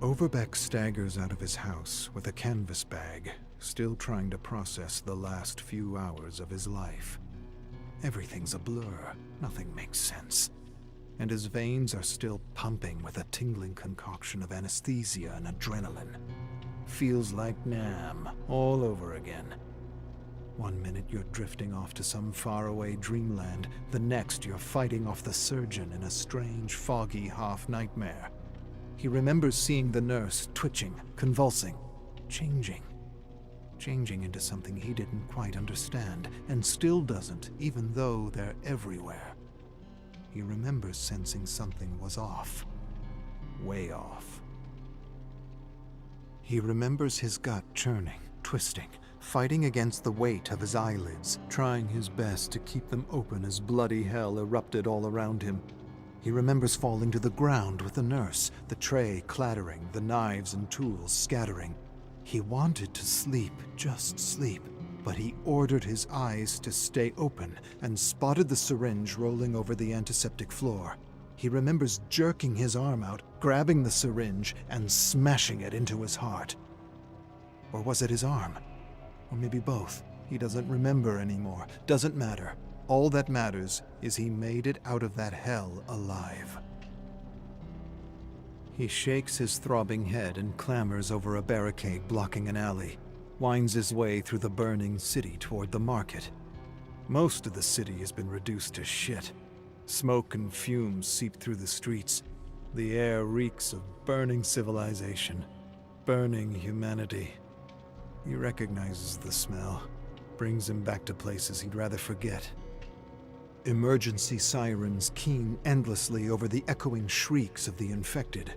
Overbeck staggers out of his house with a canvas bag, still trying to process the last few hours of his life. Everything's a blur, nothing makes sense, and his veins are still pumping with a tingling concoction of anesthesia and adrenaline. Feels like Nam all over again. One minute you're drifting off to some faraway dreamland, the next you're fighting off the surgeon in a strange, foggy half-nightmare. He remembers seeing the nurse twitching, convulsing, changing into something he didn't quite understand, and still doesn't, even though they're everywhere. He remembers sensing something was off. Way off. He remembers his gut churning, twisting, fighting against the weight of his eyelids, trying his best to keep them open as bloody hell erupted all around him. He remembers falling to the ground with the nurse, the tray clattering, the knives and tools scattering. He wanted to sleep, just sleep, but he ordered his eyes to stay open and spotted the syringe rolling over the antiseptic floor. He remembers jerking his arm out, grabbing the syringe, and smashing it into his heart. Or was it his arm? Or maybe both. He doesn't remember anymore. Doesn't matter. All that matters is he made it out of that hell alive. He shakes his throbbing head and clambers over a barricade blocking an alley, winds his way through the burning city toward the market. Most of the city has been reduced to shit. Smoke and fumes seep through the streets. The air reeks of burning civilization, burning humanity. He recognizes the smell, brings him back to places he'd rather forget. Emergency sirens keen endlessly over the echoing shrieks of the infected.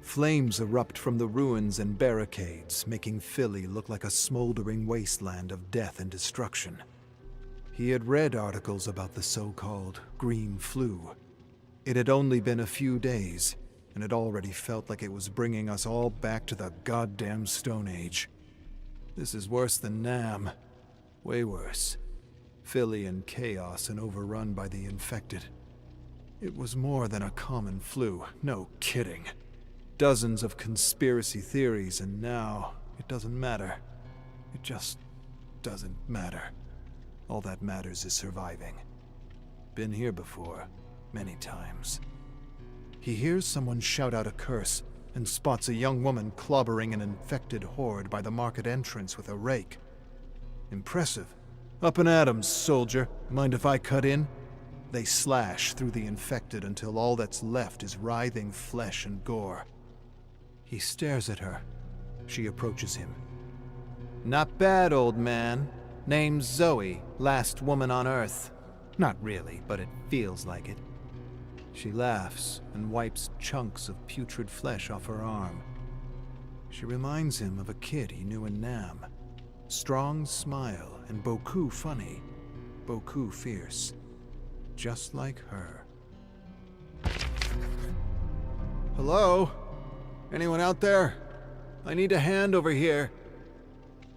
Flames erupt from the ruins and barricades, making Philly look like a smoldering wasteland of death and destruction. He had read articles about the so-called green flu. It had only been a few days, and it already felt like it was bringing us all back to the goddamn Stone Age. This is worse than Nam. Way worse. Philly in chaos and overrun by the infected. It was more than a common flu, no kidding. Dozens of conspiracy theories, and now it doesn't matter. It just doesn't matter. All that matters is surviving. Been here before, many times. He hears someone shout out a curse and spots a young woman clobbering an infected horde by the market entrance with a rake. Impressive. Up and at 'em, soldier. Mind if I cut in? They slash through the infected until all that's left is writhing flesh and gore. He stares at her. She approaches him. "Not bad, old man. Name's Zoe, last woman on Earth." Not really, but it feels like it. She laughs and wipes chunks of putrid flesh off her arm. She reminds him of a kid he knew in Nam. Strong smile and beaucoup funny, beaucoup fierce. Just like her. "Hello? Anyone out there? I need a hand over here."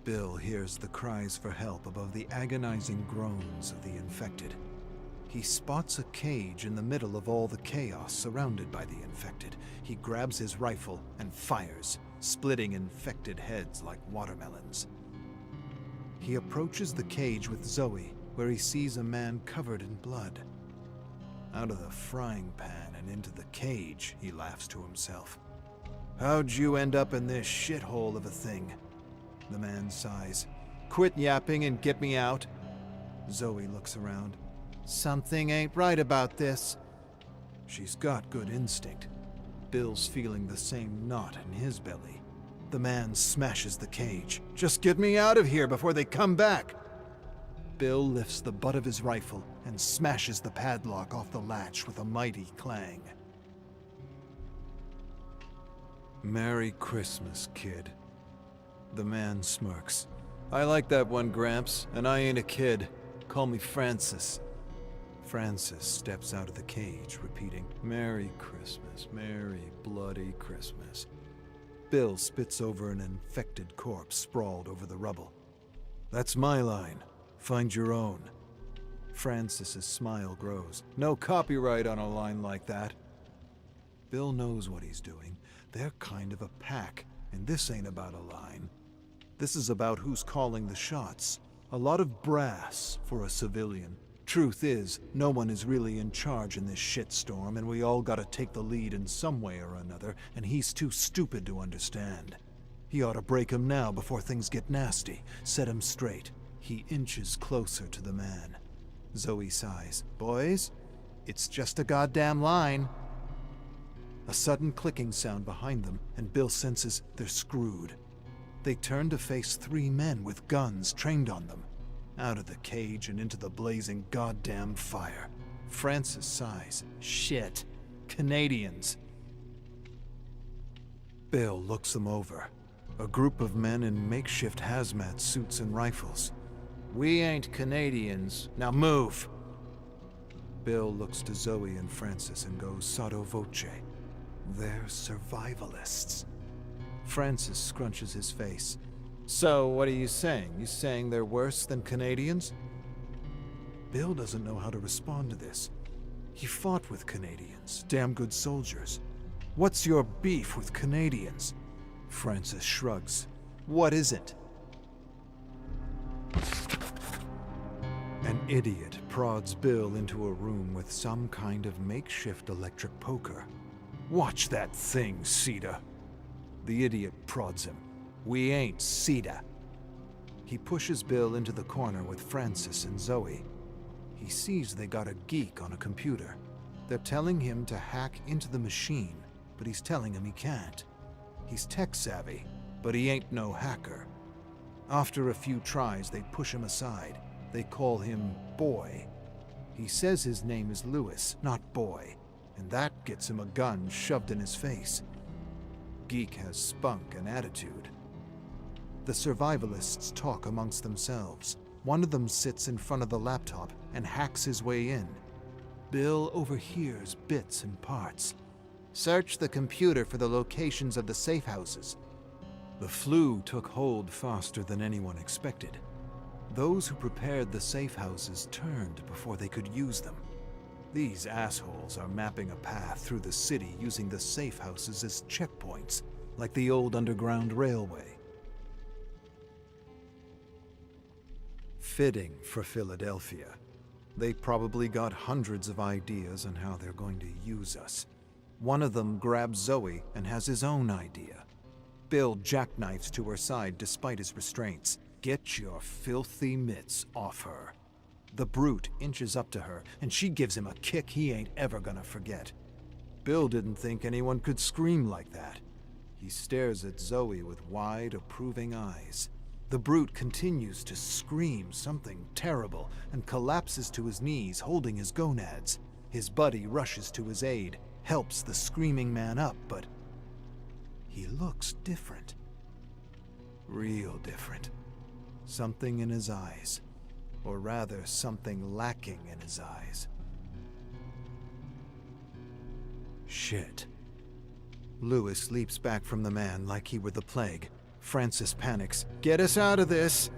Bill hears the cries for help above the agonizing groans of the infected. He spots a cage in the middle of all the chaos surrounded by the infected. He grabs his rifle and fires, splitting infected heads like watermelons. He approaches the cage with Zoe, where he sees a man covered in blood. Out of the frying pan and into the cage, he laughs to himself. "How'd you end up in this shithole of a thing?" The man sighs. "Quit yapping and get me out." Zoe looks around. "Something ain't right about this." She's got good instinct. Bill's feeling the same knot in his belly. The man smashes the cage. "Just get me out of here before they come back!" Bill lifts the butt of his rifle and smashes the padlock off the latch with a mighty clang. "Merry Christmas, kid." The man smirks. "I like that one, Gramps, and I ain't a kid. Call me Francis." Francis steps out of the cage, repeating, "Merry Christmas, Merry bloody Christmas." Bill spits over an infected corpse sprawled over the rubble. "That's my line. Find your own." Francis's smile grows. "No copyright on a line like that." Bill knows what he's doing. They're kind of a pack, and this ain't about a line. This is about who's calling the shots. A lot of brass for a civilian. Truth is, no one is really in charge in this shitstorm, and we all gotta take the lead in some way or another, and he's too stupid to understand. He ought to break him now before things get nasty. Set him straight. He inches closer to the man. Zoe sighs. Boys, it's just a goddamn line. A sudden clicking sound behind them, and Bill senses they're screwed. They turn to face 3 men with guns trained on them. Out of the cage and into the blazing goddamn fire. Francis sighs. Shit. Canadians. Bill looks them over. A group of men in makeshift hazmat suits and rifles. We ain't Canadians. Now move! Bill looks to Zoe and Francis and goes sotto voce. They're survivalists. Francis scrunches his face. So, what are you saying? You saying they're worse than Canadians? Bill doesn't know how to respond to this. He fought with Canadians, damn good soldiers. What's your beef with Canadians? Francis shrugs. What is it? An idiot prods Bill into a room with some kind of makeshift electric poker. Watch that thing, Sita. The idiot prods him. We ain't Sita. He pushes Bill into the corner with Francis and Zoe. He sees they got a geek on a computer. They're telling him to hack into the machine, but he's telling him he can't. He's tech-savvy, but he ain't no hacker. After a few tries, they push him aside. They call him Boy. He says his name is Lewis, not Boy, and that gets him a gun shoved in his face. Geek has spunk and attitude. The survivalists talk amongst themselves. One of them sits in front of the laptop and hacks his way in. Bill overhears bits and parts. Search the computer for the locations of the safe houses. The flu took hold faster than anyone expected. Those who prepared the safe houses turned before they could use them. These assholes are mapping a path through the city using the safe houses as checkpoints, like the old Underground Railway. Fitting for Philadelphia. They probably got hundreds of ideas on how they're going to use us. One of them grabs Zoe and has his own idea. Bill jackknifes to her side despite his restraints. Get your filthy mitts off her. The brute inches up to her, and she gives him a kick he ain't ever gonna forget. Bill didn't think anyone could scream like that. He stares at Zoe with wide, approving eyes. The brute continues to scream something terrible and collapses to his knees, holding his gonads. His buddy rushes to his aid, helps the screaming man up, but he looks different. Real different. Something in his eyes. Or rather, something lacking in his eyes. Shit. Lewis leaps back from the man like he were the plague. Francis panics. Get us out of this!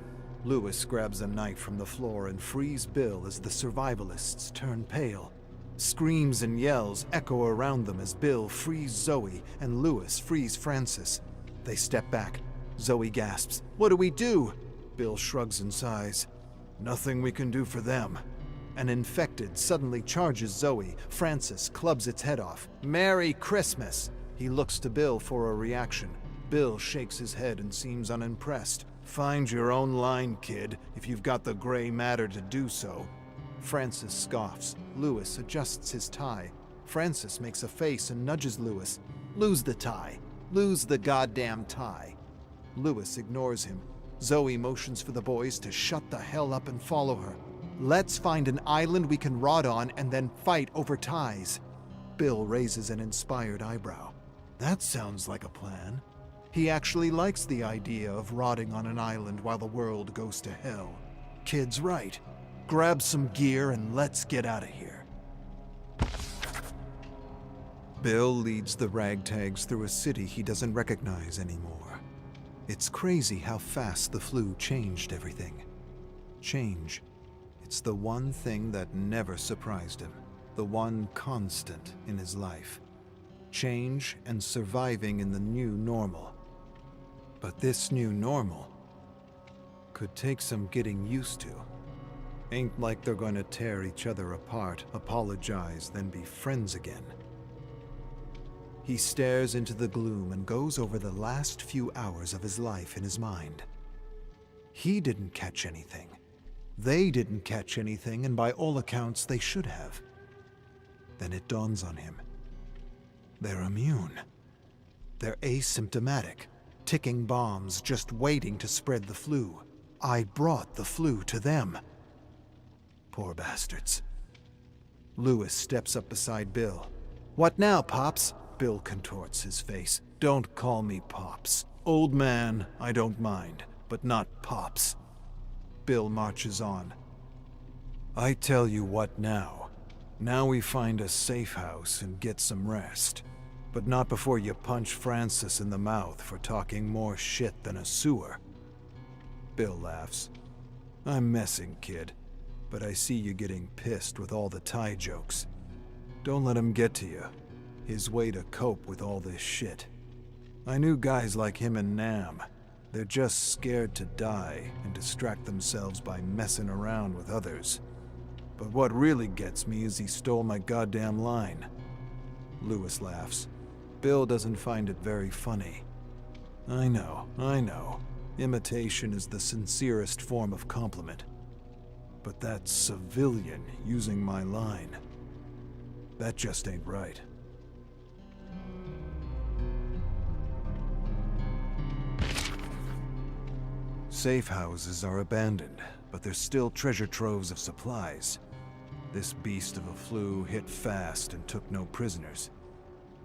Lewis grabs a knife from the floor and frees Bill as the survivalists turn pale. Screams and yells echo around them as Bill frees Zoe and Lewis frees Francis. They step back. Zoe gasps. What do we do? Bill shrugs and sighs. Nothing we can do for them. An infected suddenly charges Zoe. Francis clubs its head off. Merry Christmas! He looks to Bill for a reaction. Bill shakes his head and seems unimpressed. Find your own line, kid, if you've got the gray matter to do so. Francis scoffs. Lewis adjusts his tie. Francis makes a face and nudges Lewis. Lose the tie. Lose the goddamn tie. Lewis ignores him. Zoe motions for the boys to shut the hell up and follow her. Let's find an island we can rot on and then fight over ties. Bill raises an inspired eyebrow. That sounds like a plan. He actually likes the idea of rotting on an island while the world goes to hell. Kid's right. Grab some gear and let's get out of here. Bill leads the ragtags through a city he doesn't recognize anymore. It's crazy how fast the flu changed everything. Change. It's the one thing that never surprised him. The one constant in his life. change and surviving in the new normal. But this new normal could take some getting used to. Ain't like they're going to tear each other apart, apologize, then be friends again. He stares into the gloom and goes over the last few hours of his life in his mind. He didn't catch anything. They didn't catch anything, and by all accounts, they should have. Then it dawns on him. They're immune. They're asymptomatic, ticking bombs just waiting to spread the flu. I brought the flu to them. Poor bastards. Lewis steps up beside Bill. "What now, Pops?" Bill contorts his face. "Don't call me Pops. Old man, I don't mind, but not Pops." Bill marches on. "I tell you what now. Now we find a safe house and get some rest. But not before you punch Francis in the mouth for talking more shit than a sewer." Bill laughs. "I'm messing, kid. But I see you getting pissed with all the Thai jokes. Don't let him get to you. His way to cope with all this shit. I knew guys like him in Nam. They're just scared to die and distract themselves by messing around with others. But what really gets me is he stole my goddamn line." Lewis laughs. Bill doesn't find it very funny. I know. Imitation is the sincerest form of compliment. But that civilian using my line, that just ain't right. Safe houses are abandoned, but there's still treasure troves of supplies. This beast of a flu hit fast and took no prisoners.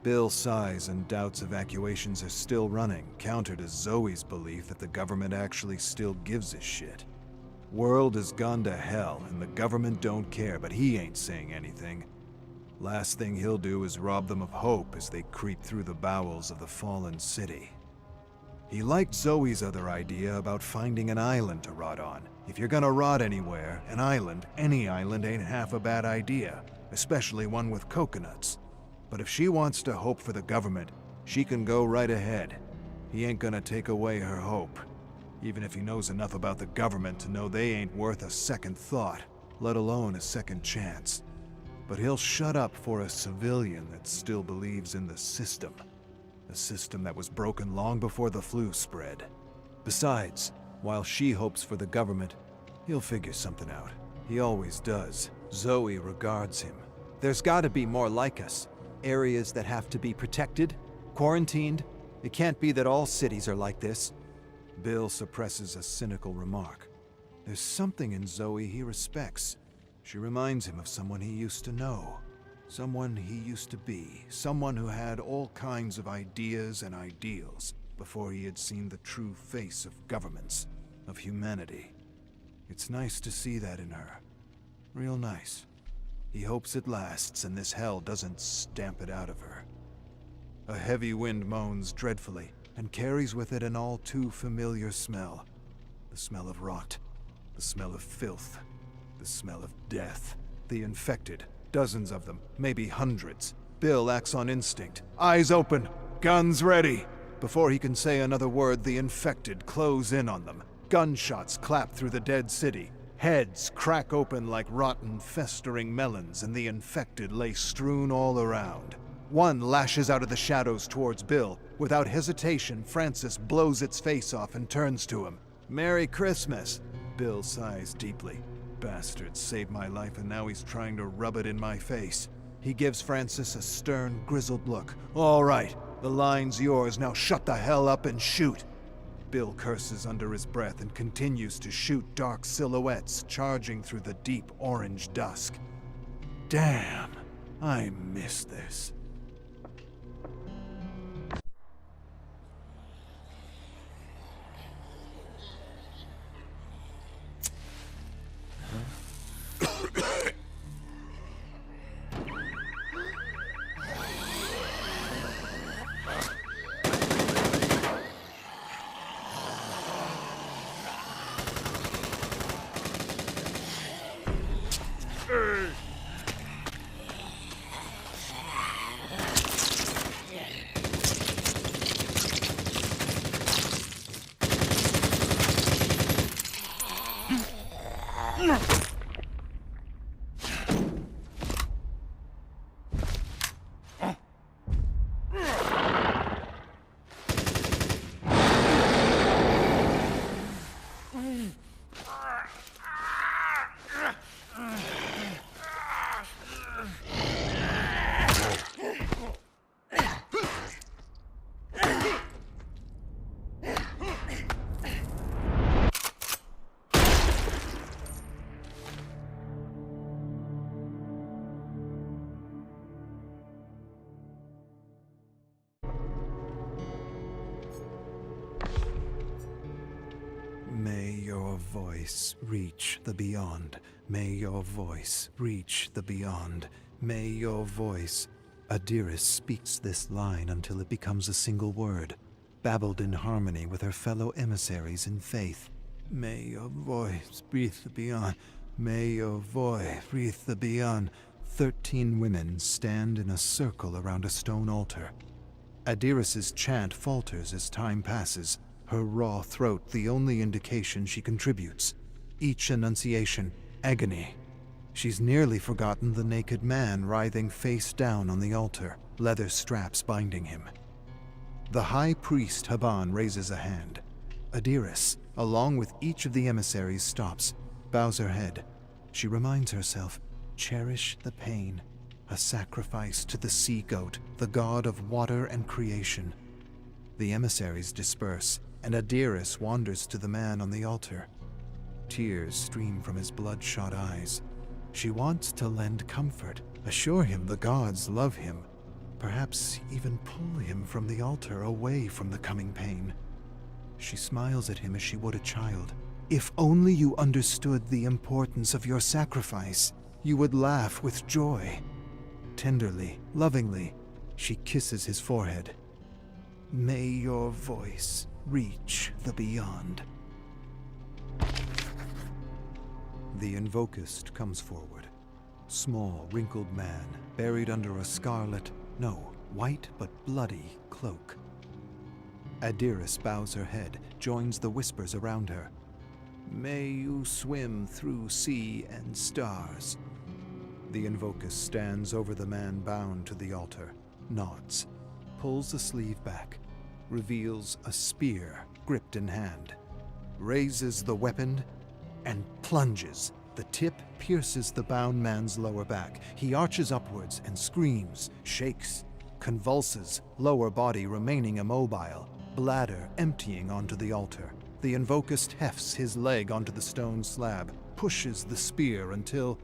Bill sighs and doubts evacuations are still running, counter to Zoe's belief that the government actually still gives a shit. World has gone to hell and the government don't care, but he ain't saying anything. Last thing he'll do is rob them of hope as they creep through the bowels of the fallen city. He liked Zoe's other idea about finding an island to rot on. If you're gonna rot anywhere, an island, any island, ain't half a bad idea, especially one with coconuts. But if she wants to hope for the government, she can go right ahead. He ain't gonna take away her hope, even if he knows enough about the government to know they ain't worth a second thought, let alone a second chance. But he'll shut up for a civilian that still believes in the system. A system that was broken long before the flu spread. Besides, while she hopes for the government, he'll figure something out. He always does. Zoe regards him. "There's gotta be more like us. Areas that have to be protected, quarantined. It can't be that all cities are like this." Bill suppresses a cynical remark. There's something in Zoe he respects. She reminds him of someone he used to know. Someone he used to be, someone who had all kinds of ideas and ideals before he had seen the true face of governments, of humanity. It's nice to see that in her. Real nice. He hopes it lasts and this hell doesn't stamp it out of her. A heavy wind moans dreadfully and carries with it an all too familiar smell. The smell of rot, the smell of filth, the smell of death. The infected. Dozens of them, maybe hundreds. Bill acts on instinct. Eyes open, guns ready. Before he can say another word, the infected close in on them. Gunshots clap through the dead city. Heads crack open like rotten, festering melons, and the infected lay strewn all around. One lashes out of the shadows towards Bill. Without hesitation, Francis blows its face off and turns to him. "Merry Christmas." Bill sighs deeply. Bastard saved my life and now he's trying to rub it in my face. He gives Francis a stern, grizzled look. "All right, the line's yours, now shut the hell up and shoot." Bill curses under his breath and continues to shoot dark silhouettes charging through the deep orange dusk. Damn, I miss this. voice reach the beyond. May your voice reach the beyond. May your voice. Adiris speaks this line until it becomes a single word, babbled in harmony with her fellow emissaries in faith. May your voice breathe the beyond. May your voice breathe the beyond. 13 women stand in a circle around a stone altar. Adiris's chant falters as time passes, her raw throat the only indication she contributes. Each enunciation, agony. She's nearly forgotten the naked man writhing face down on the altar, leather straps binding him. The high priest Haban raises a hand. Adiris, along with each of the emissaries, stops, bows her head. She reminds herself, cherish the pain, a sacrifice to the sea-goat, the god of water and creation. The emissaries disperse, and Adiris wanders to the man on the altar. Tears stream from his bloodshot eyes. She wants to lend comfort, assure him the gods love him, perhaps even pull him from the altar away from the coming pain. She smiles at him as she would a child. If only you understood the importance of your sacrifice, you would laugh with joy. Tenderly, lovingly, she kisses his forehead. May your voice reach the beyond. The invocist comes forward. Small, wrinkled man, buried under a scarlet, no, white but bloody cloak. Adiris bows her head, joins the whispers around her. May you swim through sea and stars. The invocist stands over the man bound to the altar, nods, pulls the sleeve back, reveals a spear gripped in hand, raises the weapon, and plunges. The tip pierces the bound man's lower back. He arches upwards and screams, shakes, convulses, lower body remaining immobile, bladder emptying onto the altar. The invocist hefts his leg onto the stone slab, pushes the spear until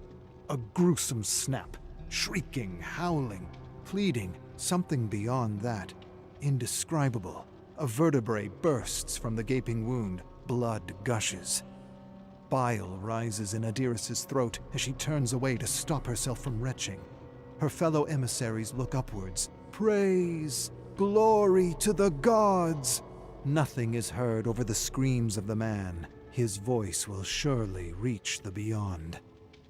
a gruesome snap, shrieking, howling, pleading, something beyond that, indescribable. A vertebrae bursts from the gaping wound, blood gushes. Bile rises in Adiris's throat as she turns away to stop herself from retching. Her fellow emissaries look upwards. Praise, glory to the gods! Nothing is heard over the screams of the man. His voice will surely reach the beyond.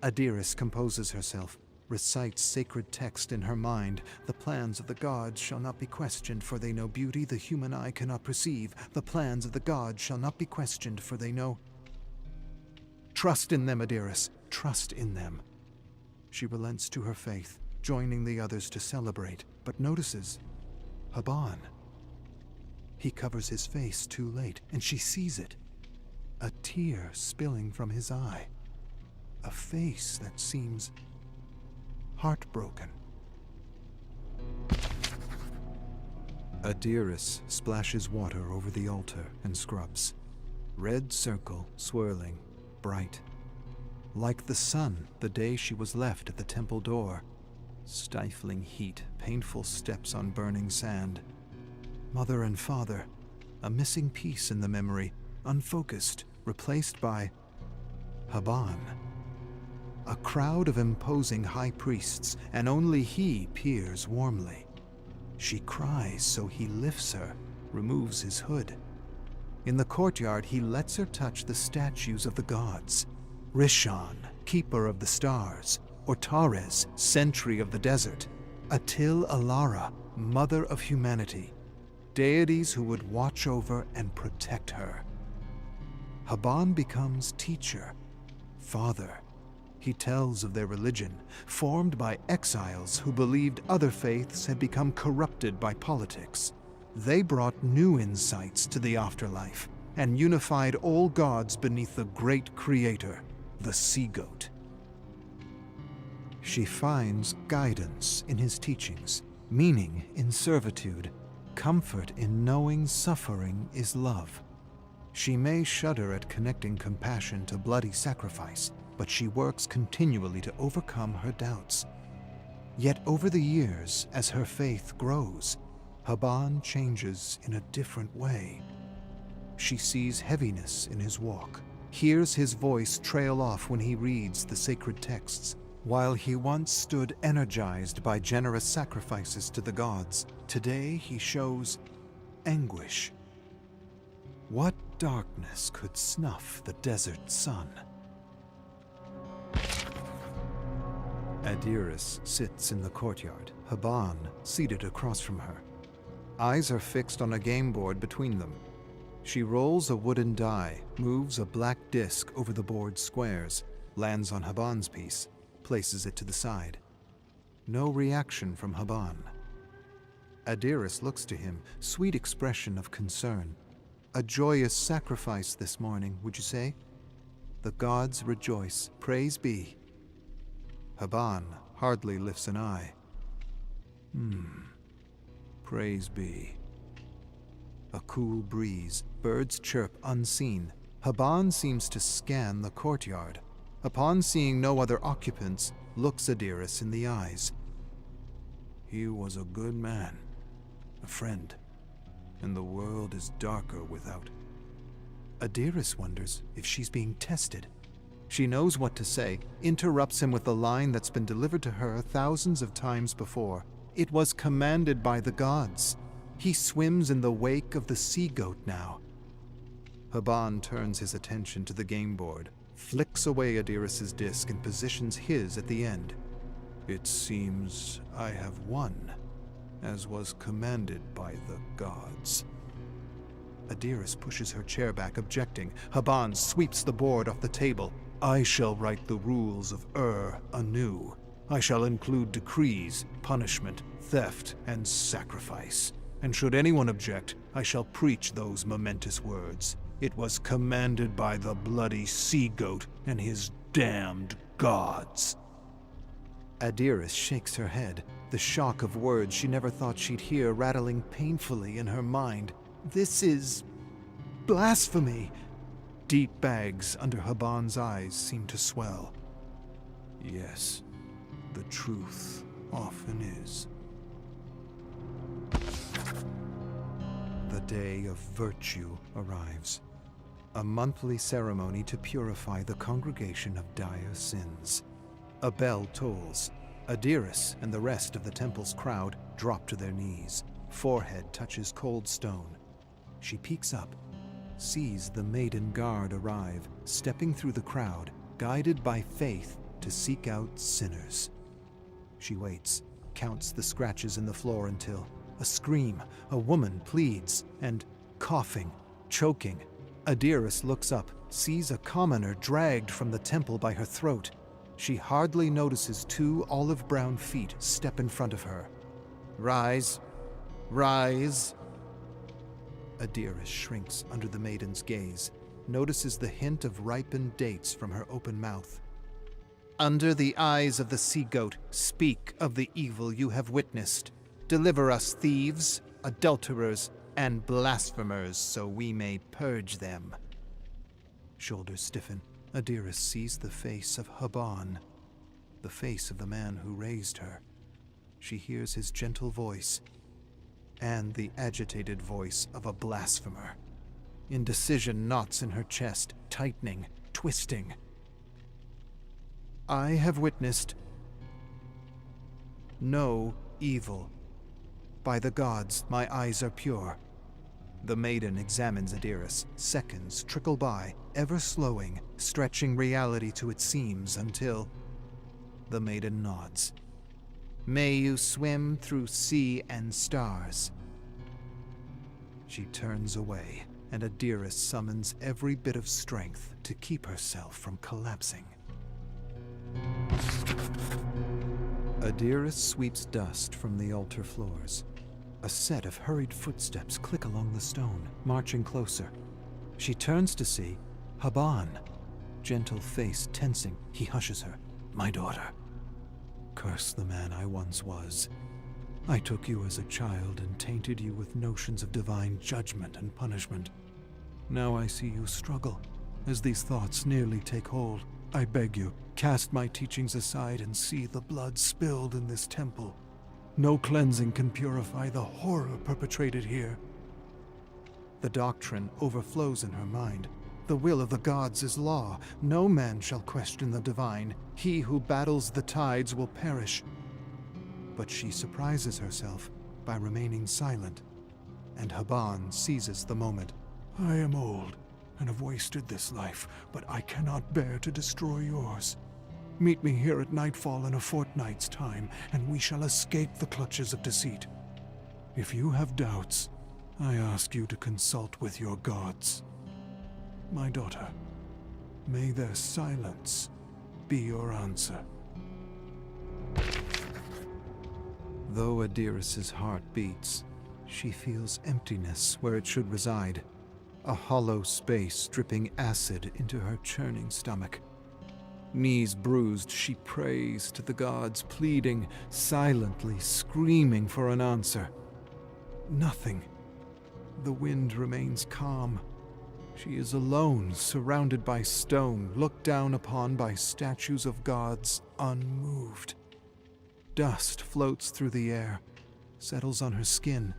Adiris composes herself, recites sacred text in her mind. The plans of the gods shall not be questioned, for they know beauty the human eye cannot perceive. The plans of the gods shall not be questioned, for they know... Trust in them, Adiris. Trust in them. She relents to her faith, joining the others to celebrate, but notices Haban. He covers his face too late, and she sees it. A tear spilling from his eye. A face that seems heartbroken. Adiris splashes water over the altar and scrubs. Red circle swirling, bright. Like the sun the day she was left at the temple door. Stifling heat, painful steps on burning sand. Mother and father, a missing piece in the memory, unfocused, replaced by Haban. A crowd of imposing high priests, and only he peers warmly. She cries, so he lifts her, removes his hood. In the courtyard, he lets her touch the statues of the gods. Rishon, keeper of the stars, Ortares, sentry of the desert, Atil Alara, mother of humanity, deities who would watch over and protect her. Haban becomes teacher, father. He tells of their religion, formed by exiles who believed other faiths had become corrupted by politics. They brought new insights to the afterlife and unified all gods beneath the great creator, the sea-goat. She finds guidance in his teachings, meaning in servitude, comfort in knowing suffering is love. She may shudder at connecting compassion to bloody sacrifice, but she works continually to overcome her doubts. Yet over the years, as her faith grows, Haban changes in a different way. She sees heaviness in his walk. hears his voice trail off when he reads the sacred texts. While he once stood energized by generous sacrifices to the gods, today he shows anguish. What darkness could snuff the desert sun? Adiris sits in the courtyard, Haban seated across from her. Eyes are fixed on a game board between them. She rolls a wooden die, moves a black disc over the board's squares, lands on Haban's piece, places it to the side. No reaction from Haban. Adiris looks to him, sweet expression of concern. A joyous sacrifice this morning, would you say? The gods rejoice, praise be. Haban hardly lifts an eye. Praise be. A cool breeze, birds chirp unseen. Haban seems to scan the courtyard. Upon seeing no other occupants, looks Adiris in the eyes. He was a good man, a friend, and the world is darker without. Adiris wonders if she's being tested. She knows what to say, interrupts him with a line that's been delivered to her thousands of times before. It was commanded by the gods. He swims in the wake of the sea-goat now. Haban turns his attention to the game board, flicks away Adiris's disc and positions his at the end. It seems I have won, as was commanded by the gods. Adiris pushes her chair back, objecting. Haban sweeps the board off the table. I shall write the rules of anew. I shall include decrees, punishment, theft, and sacrifice. And should anyone object, I shall preach those momentous words. It was commanded by the bloody sea-goat and his damned gods. Adiris shakes her head, the shock of words she never thought she'd hear rattling painfully in her mind. This is blasphemy. Deep bags under Haban's eyes seem to swell. Yes, the truth often is. The day of virtue arrives. A monthly ceremony to purify the congregation of dire sins. A bell tolls. Adiris and the rest of the temple's crowd drop to their knees. Forehead touches cold stone. She peeks up, sees the maiden guard arrive, stepping through the crowd, guided by faith to seek out sinners. She waits, counts the scratches in the floor until a scream, a woman pleads, and coughing, choking. Adiris looks up, sees a commoner dragged from the temple by her throat. She hardly notices two olive-brown feet step in front of her. Rise, rise. Adiris shrinks under the maiden's gaze, notices the hint of ripened dates from her open mouth. Under the eyes of the sea-goat, speak of the evil you have witnessed. Deliver us thieves, adulterers, and blasphemers, so we may purge them. Shoulders stiffen. Adiris sees the face of Haban, the face of the man who raised her. She hears his gentle voice, and the agitated voice of a blasphemer. Indecision knots in her chest, tightening, twisting. I have witnessed no evil. By the gods, my eyes are pure. The maiden examines Adiris. Seconds trickle by, ever slowing, stretching reality to its seams until the maiden nods. May you swim through sea and stars. She turns away, and Adiris summons every bit of strength to keep herself from collapsing. Adiris sweeps dust from the altar floors. A set of hurried footsteps click along the stone, marching closer. She turns to see Haban. Gentle face tensing, he hushes her. My daughter. Curse the man I once was. I took you as a child and tainted you with notions of divine judgment and punishment. Now I see you struggle, as these thoughts nearly take hold. I beg you, cast my teachings aside and see the blood spilled in this temple. No cleansing can purify the horror perpetrated here. The doctrine overflows in her mind. The will of the gods is law. No man shall question the divine. He who battles the tides will perish. But she surprises herself by remaining silent, and Haban seizes the moment. I am old and have wasted this life, but I cannot bear to destroy yours. Meet me here at nightfall in a fortnight's time, and we shall escape the clutches of deceit. If you have doubts, I ask you to consult with your gods. My daughter, may their silence be your answer. Though Adiris's heart beats, she feels emptiness where it should reside, a hollow space dripping acid into her churning stomach. Knees bruised, she prays to the gods, pleading, silently screaming for an answer. Nothing. The wind remains calm. She is alone, surrounded by stone, looked down upon by statues of gods, unmoved. Dust floats through the air, settles on her skin,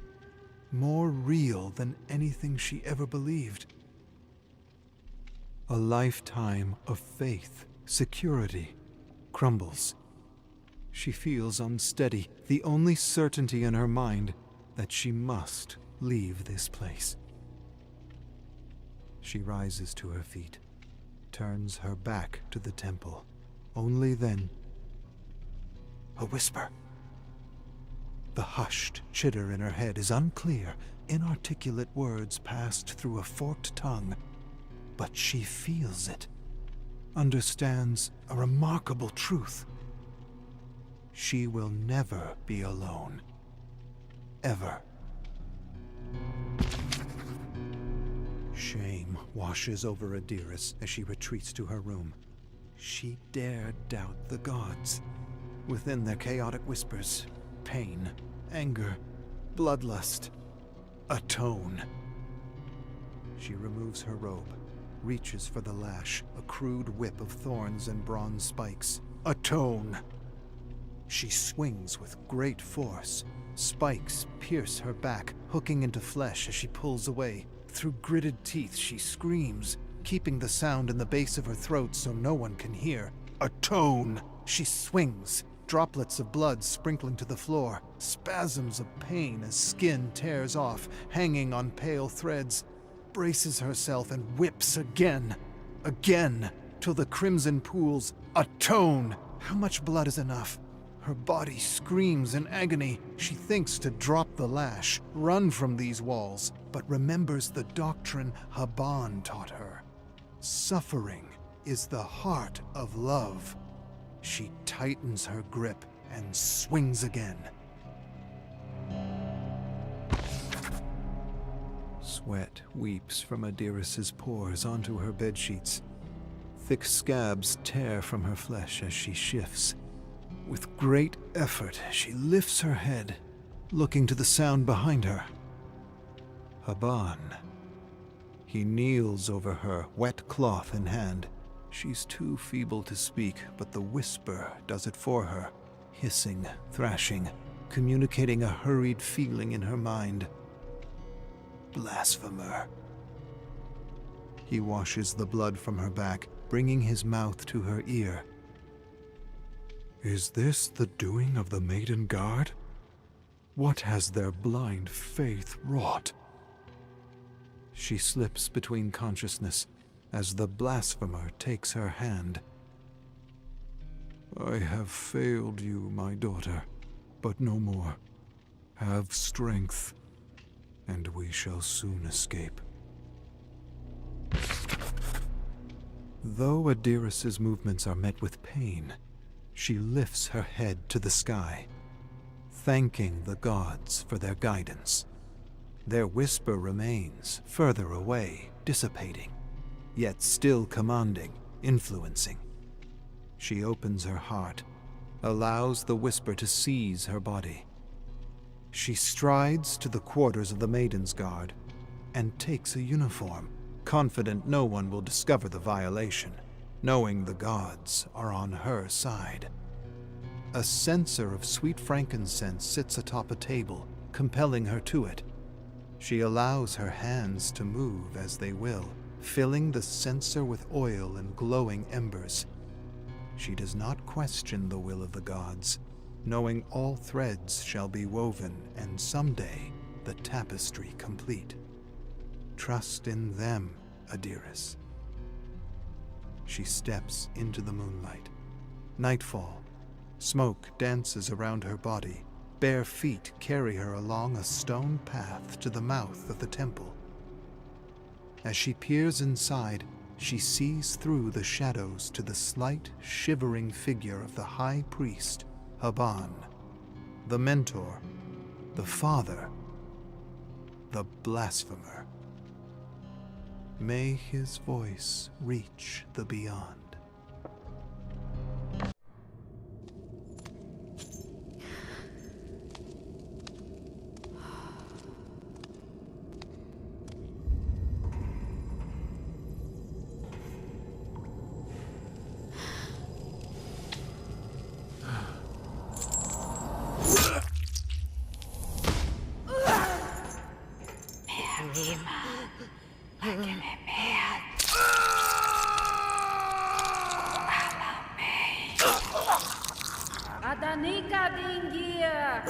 more real than anything she ever believed. A lifetime of faith, security, crumbles. She feels unsteady, the only certainty in her mind that she must leave this place. She rises to her feet, turns her back to the temple. Only then, a whisper. The hushed chitter in her head is unclear, inarticulate words passed through a forked tongue, but she feels it, understands a remarkable truth. She will never be alone. Ever. Shame washes over Adiris as she retreats to her room. She dared doubt the gods. Within their chaotic whispers, pain, anger, bloodlust, atone. She removes her robe, reaches for the lash, a crude whip of thorns and bronze spikes. Atone! She swings with great force. Spikes pierce her back, hooking into flesh as she pulls away. Through gritted teeth, she screams, keeping the sound in the base of her throat so no one can hear. Atone! She swings, droplets of blood sprinkling to the floor, spasms of pain as skin tears off, hanging on pale threads, braces herself and whips again, till the crimson pools. Atone! How much blood is enough? Her body screams in agony. She thinks to drop the lash, run from these walls, but remembers the doctrine Haban taught her. Suffering is the heart of love. She tightens her grip and swings again. Sweat weeps from Adiris's pores onto her bedsheets. Thick scabs tear from her flesh as she shifts. With great effort, she lifts her head, looking to the sound behind her. Haban. He kneels over her, wet cloth in hand. She's too feeble to speak, but the whisper does it for her, hissing, thrashing, communicating a hurried feeling in her mind. Blasphemer. He washes the blood from her back, bringing his mouth to her ear. Is this the doing of the Maiden Guard? What has their blind faith wrought? She slips between consciousness as the blasphemer takes her hand. I have failed you, my daughter, but no more. Have strength, and we shall soon escape. Though Adiris's movements are met with pain, she lifts her head to the sky, thanking the gods for their guidance. Their whisper remains, further away, dissipating, yet still commanding, influencing. She opens her heart, allows the whisper to seize her body. She strides to the quarters of the Maiden's Guard and takes a uniform, confident no one will discover the violation, knowing the gods are on her side. A censer of sweet frankincense sits atop a table, compelling her to it. She allows her hands to move as they will, filling the censer with oil and glowing embers. She does not question the will of the gods, knowing all threads shall be woven and someday the tapestry complete. Trust in them, Adiris. She steps into the moonlight. Nightfall. Smoke dances around her body. Bare feet carry her along a stone path to the mouth of the temple. As she peers inside, she sees through the shadows to the slight, shivering figure of the high priest, Haban, the mentor, the father, the blasphemer. May his voice reach the beyond. Adanika dingia.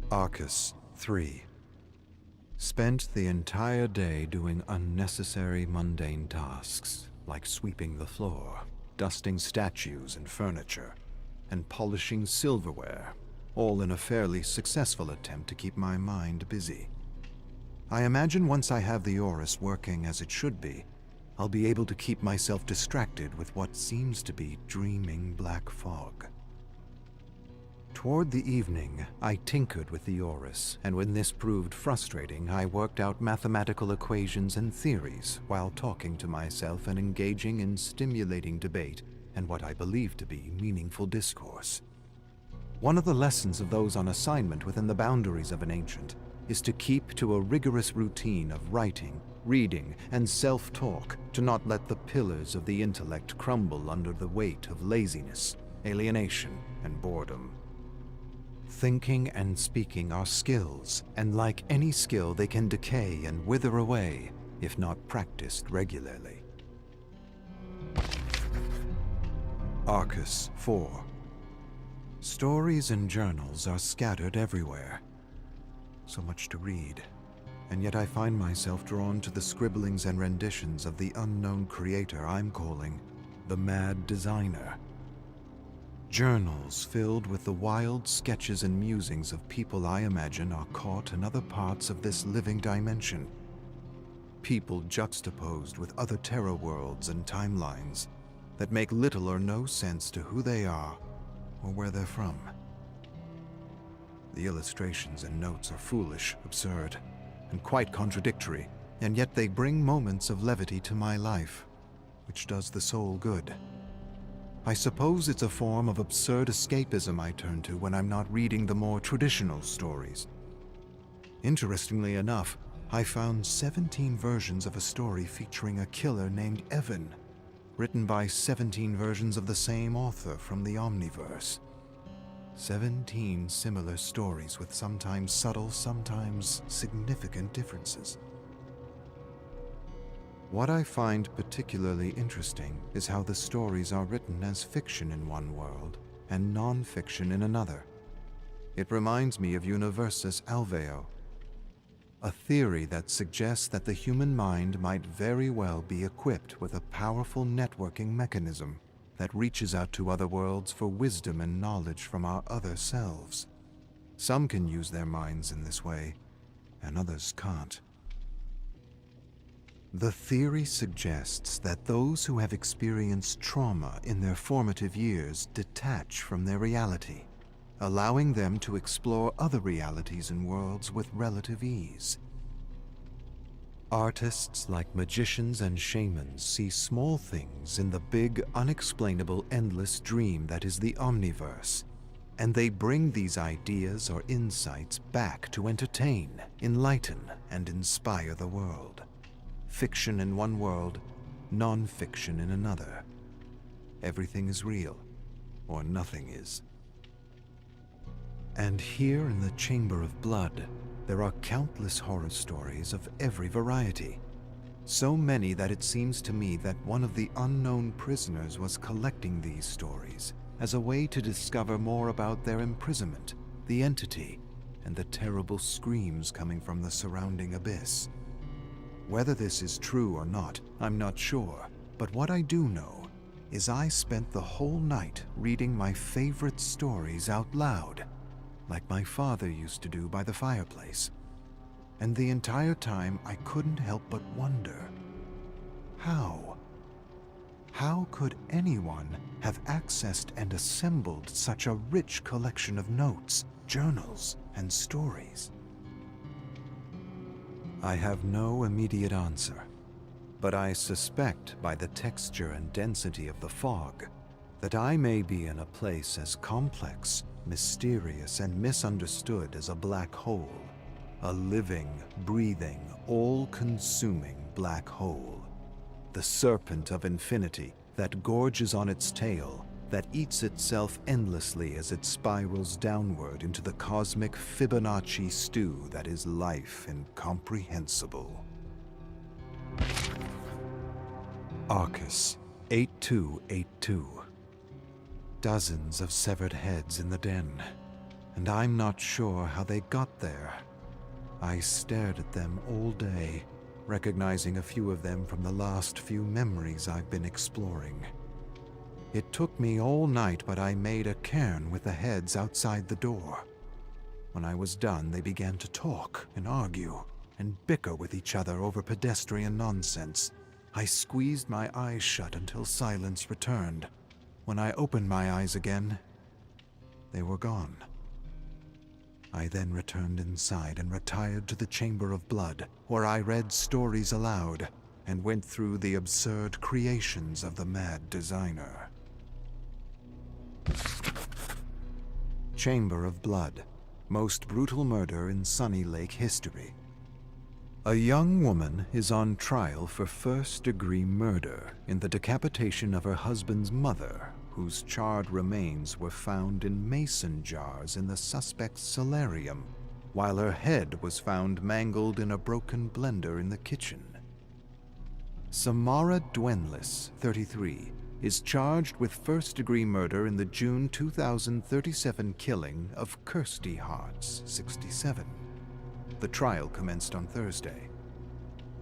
Arcus 3. Spent the entire day doing unnecessary mundane tasks, like sweeping the floor, dusting statues and furniture, and polishing silverware, all in a fairly successful attempt to keep my mind busy. I imagine once I have the Orus working as it should be, I'll be able to keep myself distracted with what seems to be dreaming black fog. Toward the evening, I tinkered with the Orus, and when this proved frustrating, I worked out mathematical equations and theories while talking to myself and engaging in stimulating debate and what I believe to be meaningful discourse. One of the lessons of those on assignment within the boundaries of an ancient is to keep to a rigorous routine of writing, reading, and self-talk to not let the pillars of the intellect crumble under the weight of laziness, alienation, and boredom. Thinking and speaking are skills, and like any skill, they can decay and wither away if not practiced regularly. Arcus 4. Stories and journals are scattered everywhere. So much to read, and yet I find myself drawn to the scribblings and renditions of the unknown creator I'm calling the Mad Designer. Journals filled with the wild sketches and musings of people I imagine are caught in other parts of this living dimension. People juxtaposed with other terror worlds and timelines that make little or no sense to who they are or where they're from. The illustrations and notes are foolish, absurd, and quite contradictory, and yet they bring moments of levity to my life, which does the soul good. I suppose it's a form of absurd escapism I turn to when I'm not reading the more traditional stories. Interestingly enough, I found 17 versions of a story featuring a killer named Evan, written by 17 versions of the same author from the Omniverse. 17 similar stories with sometimes subtle, sometimes significant differences. What I find particularly interesting is how the stories are written as fiction in one world and non-fiction in another. It reminds me of Universis Alveo, a theory that suggests that the human mind might very well be equipped with a powerful networking mechanism that reaches out to other worlds for wisdom and knowledge from our other selves. Some can use their minds in this way, and others can't. The theory suggests that those who have experienced trauma in their formative years detach from their reality, allowing them to explore other realities and worlds with relative ease. Artists like magicians and shamans see small things in the big, unexplainable, endless dream that is the omniverse, and they bring these ideas or insights back to entertain, enlighten, and inspire the world. Fiction in one world, non-fiction in another. Everything is real, or nothing is. And here in the Chamber of Blood, there are countless horror stories of every variety. So many that it seems to me that one of the unknown prisoners was collecting these stories as a way to discover more about their imprisonment, the entity, and the terrible screams coming from the surrounding abyss. Whether this is true or not, I'm not sure, but what I do know is I spent the whole night reading my favorite stories out loud, like my father used to do by the fireplace. And the entire time I couldn't help but wonder, how? How could anyone have accessed and assembled such a rich collection of notes, journals, and stories? I have no immediate answer, but I suspect by the texture and density of the fog that I may be in a place as complex, mysterious, and misunderstood as a black hole, a living, breathing, all-consuming black hole. The serpent of infinity that gorges on its tail, that eats itself endlessly as it spirals downward into the cosmic Fibonacci stew that is life incomprehensible. Arcus 8282. Dozens of severed heads in the den, and I'm not sure how they got there. I stared at them all day, recognizing a few of them from the last few memories I've been exploring. It took me all night, but I made a cairn with the heads outside the door. When I was done, they began to talk and argue and bicker with each other over pedestrian nonsense. I squeezed my eyes shut until silence returned. When I opened my eyes again, they were gone. I then returned inside and retired to the Chamber of Blood, where I read stories aloud and went through the absurd creations of the mad designer. Chamber of Blood, most brutal murder in Sunny Lake history. A young woman is on trial for first-degree murder in the decapitation of her husband's mother, whose charred remains were found in mason jars in the suspect's solarium, while her head was found mangled in a broken blender in the kitchen. Samara Dwenlis, 33, is charged with first-degree murder in the June 2037 killing of Kirsty Hartz, 67. The trial commenced on Thursday.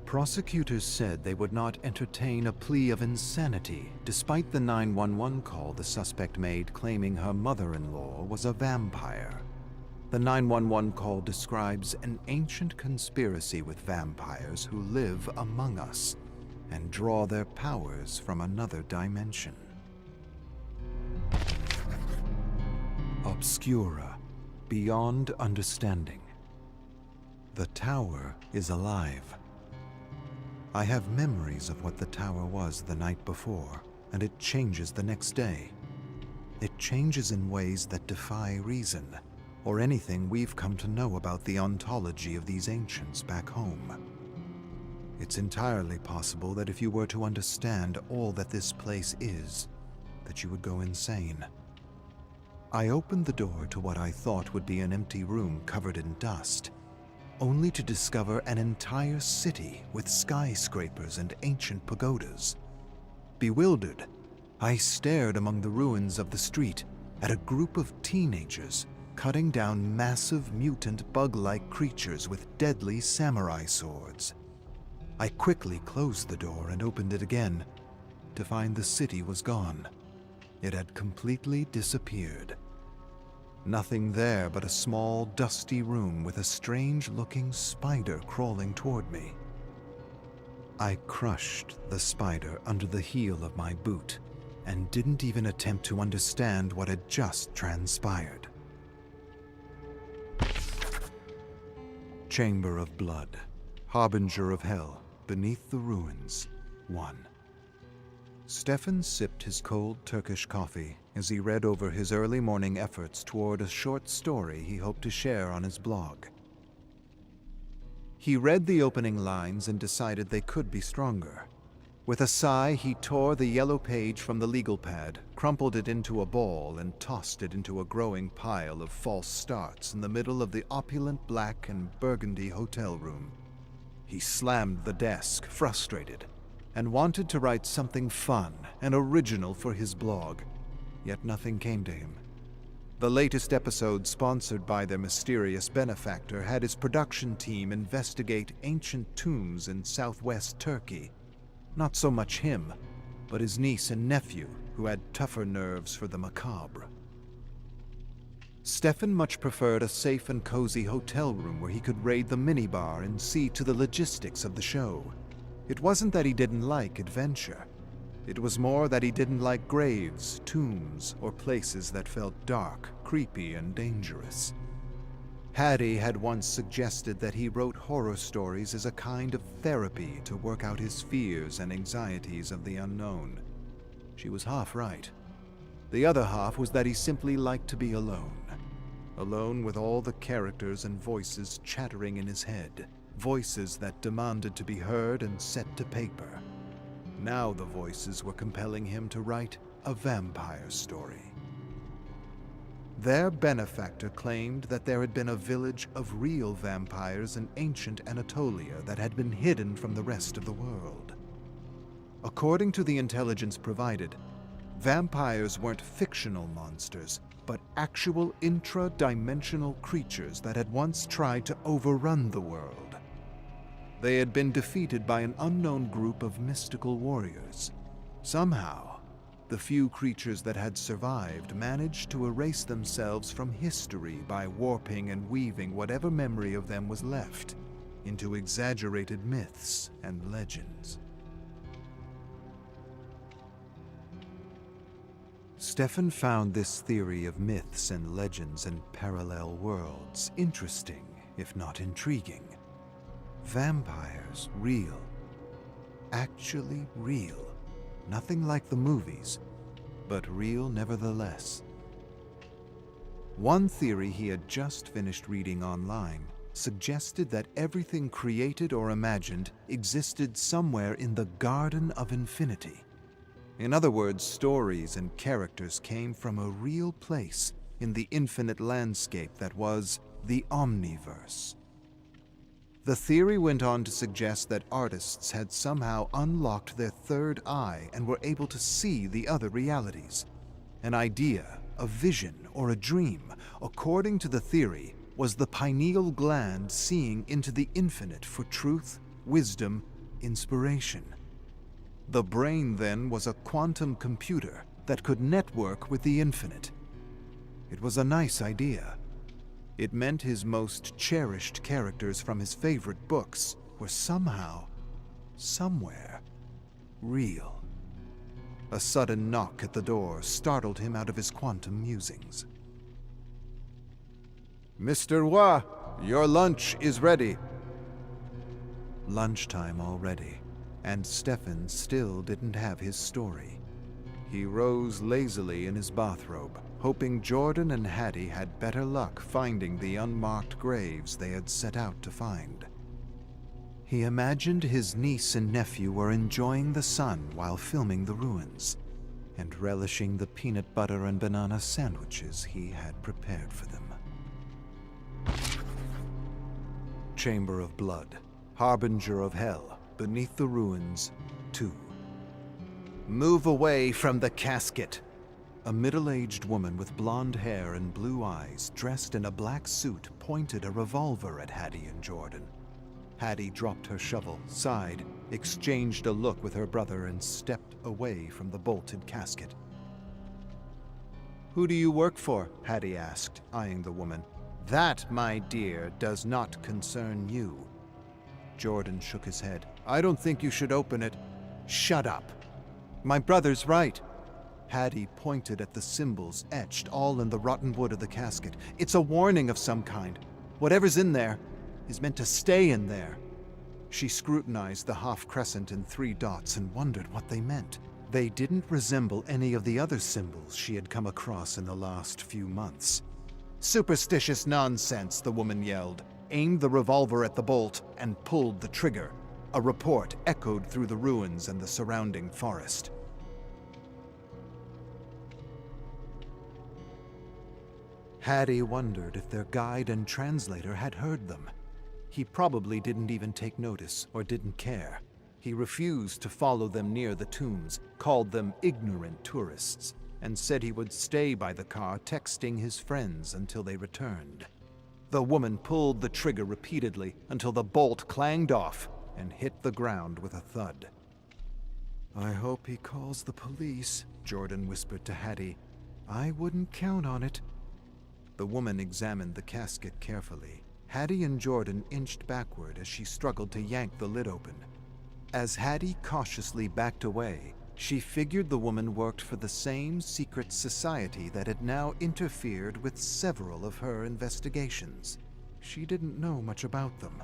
Prosecutors said they would not entertain a plea of insanity despite the 911 call the suspect made claiming her mother-in-law was a vampire. The 911 call describes an ancient conspiracy with vampires who live among us and draw their powers from another dimension. Obscura, beyond understanding. The tower is alive. I have memories of what the tower was the night before, and it changes the next day. It changes in ways that defy reason, or anything we've come to know about the ontology of these ancients back home. It's entirely possible that if you were to understand all that this place is, that you would go insane. I opened the door to what I thought would be an empty room covered in dust, only to discover an entire city with skyscrapers and ancient pagodas. Bewildered, I stared among the ruins of the street at a group of teenagers cutting down massive mutant bug-like creatures with deadly samurai swords. I quickly closed the door and opened it again to find the city was gone. It had completely disappeared. Nothing there but a small, dusty room with a strange-looking spider crawling toward me. I crushed the spider under the heel of my boot and didn't even attempt to understand what had just transpired. Chamber of Blood, Harbinger of Hell, Beneath the Ruins, 1. Stefan sipped his cold Turkish coffee as he read over his early morning efforts toward a short story he hoped to share on his blog. He read the opening lines and decided they could be stronger. With a sigh, he tore the yellow page from the legal pad, crumpled it into a ball, and tossed it into a growing pile of false starts in the middle of the opulent black and burgundy hotel room. He slammed the desk, frustrated, and wanted to write something fun and original for his blog, yet nothing came to him. The latest episode, sponsored by their mysterious benefactor, had his production team investigate ancient tombs in southwest Turkey. Not so much him, but his niece and nephew, who had tougher nerves for the macabre. Stefan much preferred a safe and cozy hotel room where he could raid the minibar and see to the logistics of the show. It wasn't that he didn't like adventure. It was more that he didn't like graves, tombs, or places that felt dark, creepy, and dangerous. Hattie had once suggested that he wrote horror stories as a kind of therapy to work out his fears and anxieties of the unknown. She was half right. The other half was that he simply liked to be alone. Alone with all the characters and voices chattering in his head. Voices that demanded to be heard and set to paper. Now the voices were compelling him to write a vampire story. Their benefactor claimed that there had been a village of real vampires in ancient Anatolia that had been hidden from the rest of the world. According to the intelligence provided, vampires weren't fictional monsters, but actual intra-dimensional creatures that had once tried to overrun the world. They had been defeated by an unknown group of mystical warriors. Somehow, the few creatures that had survived managed to erase themselves from history by warping and weaving whatever memory of them was left into exaggerated myths and legends. Stefan found this theory of myths and legends and parallel worlds interesting, if not intriguing. Vampires real. Actually real. Nothing like the movies, but real nevertheless. One theory he had just finished reading online suggested that everything created or imagined existed somewhere in the Garden of Infinity. In other words, stories and characters came from a real place in the infinite landscape that was the Omniverse. The theory went on to suggest that artists had somehow unlocked their third eye and were able to see the other realities. An idea, a vision, or a dream, according to the theory, was the pineal gland seeing into the infinite for truth, wisdom, inspiration. The brain, then, was a quantum computer that could network with the infinite. It was a nice idea. It meant his most cherished characters from his favorite books were somehow, somewhere, real. A sudden knock at the door startled him out of his quantum musings. "Mr. Wa, your lunch is ready." Lunchtime already, and Stefan still didn't have his story. He rose lazily in his bathrobe, hoping Jordan and Hattie had better luck finding the unmarked graves they had set out to find. He imagined his niece and nephew were enjoying the sun while filming the ruins, and relishing the peanut butter and banana sandwiches he had prepared for them. Chamber of Blood, Harbinger of Hell, Beneath the Ruins, 2. "Move away from the casket." A middle-aged woman with blonde hair and blue eyes, dressed in a black suit, pointed a revolver at Hattie and Jordan. Hattie dropped her shovel, sighed, exchanged a look with her brother, and stepped away from the bolted casket. "Who do you work for?" Hattie asked, eyeing the woman. "That, my dear, does not concern you." Jordan shook his head. "I don't think you should open it." "Shut up. My brother's right." Hattie pointed at the symbols etched all in the rotten wood of the casket. "It's a warning of some kind. Whatever's in there is meant to stay in there." She scrutinized the half-crescent and 3 dots and wondered what they meant. They didn't resemble any of the other symbols she had come across in the last few months. "Superstitious nonsense," the woman yelled, aimed the revolver at the bolt, and pulled the trigger. A report echoed through the ruins and the surrounding forest. Hattie wondered if their guide and translator had heard them. He probably didn't even take notice or didn't care. He refused to follow them near the tombs, called them ignorant tourists, and said he would stay by the car texting his friends until they returned. The woman pulled the trigger repeatedly until the bolt clanged off and hit the ground with a thud. "I hope he calls the police," Jordan whispered to Hattie. "I wouldn't count on it." The woman examined the casket carefully. Hattie and Jordan inched backward as she struggled to yank the lid open. As Hattie cautiously backed away, she figured the woman worked for the same secret society that had now interfered with several of her investigations. She didn't know much about them,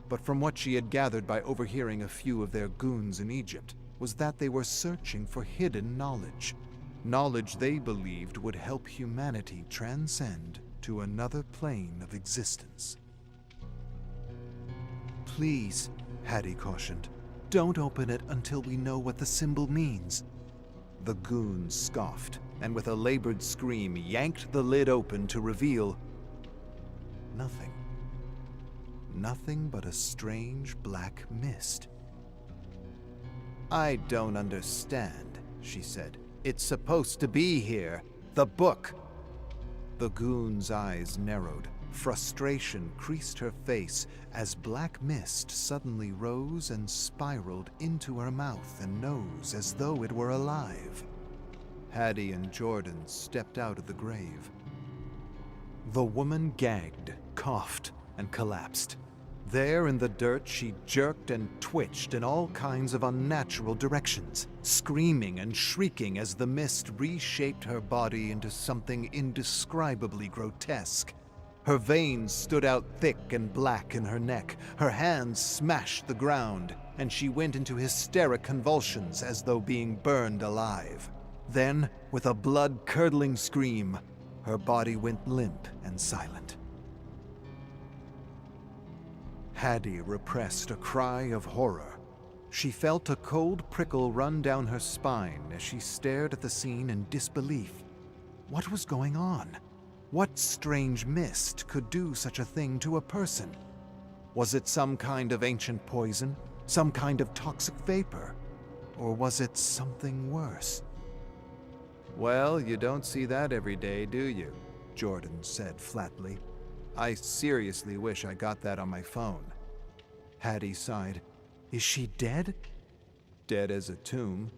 but from what she had gathered by overhearing a few of their goons in Egypt, was that they were searching for hidden knowledge. Knowledge they believed would help humanity transcend to another plane of existence. "Please," Hattie cautioned, "don't open it until we know what the symbol means." The goon scoffed, and with a labored scream yanked the lid open to reveal nothing. Nothing but a strange black mist. "I don't understand," she said. "It's supposed to be here. The book." The goon's eyes narrowed. Frustration creased her face as black mist suddenly rose and spiraled into her mouth and nose as though it were alive. Hattie and Jordan stepped out of the grave. The woman gagged, coughed, and collapsed. There in the dirt, she jerked and twitched in all kinds of unnatural directions, screaming and shrieking as the mist reshaped her body into something indescribably grotesque. Her veins stood out thick and black in her neck, her hands smashed the ground, and she went into hysteric convulsions as though being burned alive. Then, with a blood-curdling scream, her body went limp and silent. Hattie repressed a cry of horror. She felt a cold prickle run down her spine as she stared at the scene in disbelief. What was going on? What strange mist could do such a thing to a person? Was it some kind of ancient poison? Some kind of toxic vapor? Or was it something worse? "Well, you don't see that every day, do you?" Jordan said flatly. "I seriously wish I got that on my phone." Hattie sighed. "Is she dead?" "Dead as a tomb."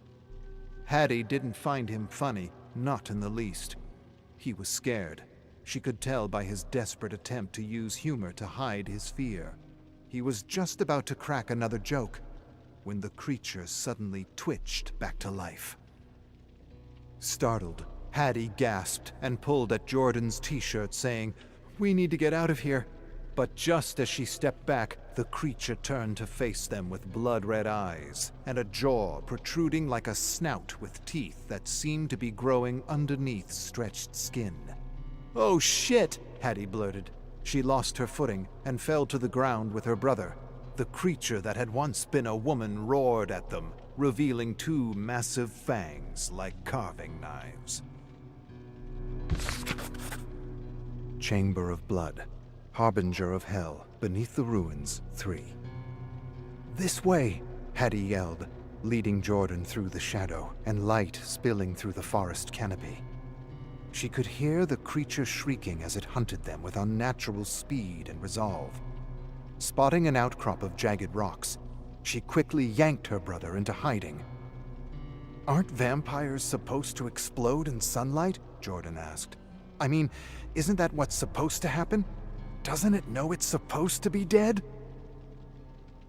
Hattie didn't find him funny, not in the least. He was scared. She could tell by his desperate attempt to use humor to hide his fear. He was just about to crack another joke when the creature suddenly twitched back to life. Startled, Hattie gasped and pulled at Jordan's t-shirt, saying, "We need to get out of here." But just as she stepped back, the creature turned to face them with blood-red eyes and a jaw protruding like a snout with teeth that seemed to be growing underneath stretched skin. "Oh shit!" Hattie blurted. She lost her footing and fell to the ground with her brother. The creature that had once been a woman roared at them, revealing 2 massive fangs like carving knives. Chamber of Blood, Harbinger of Hell, Beneath the Ruins, 3. "This way!" Hattie yelled, leading Jordan through the shadow and light spilling through the forest canopy. She could hear the creature shrieking as it hunted them with unnatural speed and resolve. Spotting an outcrop of jagged rocks, she quickly yanked her brother into hiding. "Aren't vampires supposed to explode in sunlight?" Jordan asked. "I mean, isn't that what's supposed to happen? Doesn't it know it's supposed to be dead?"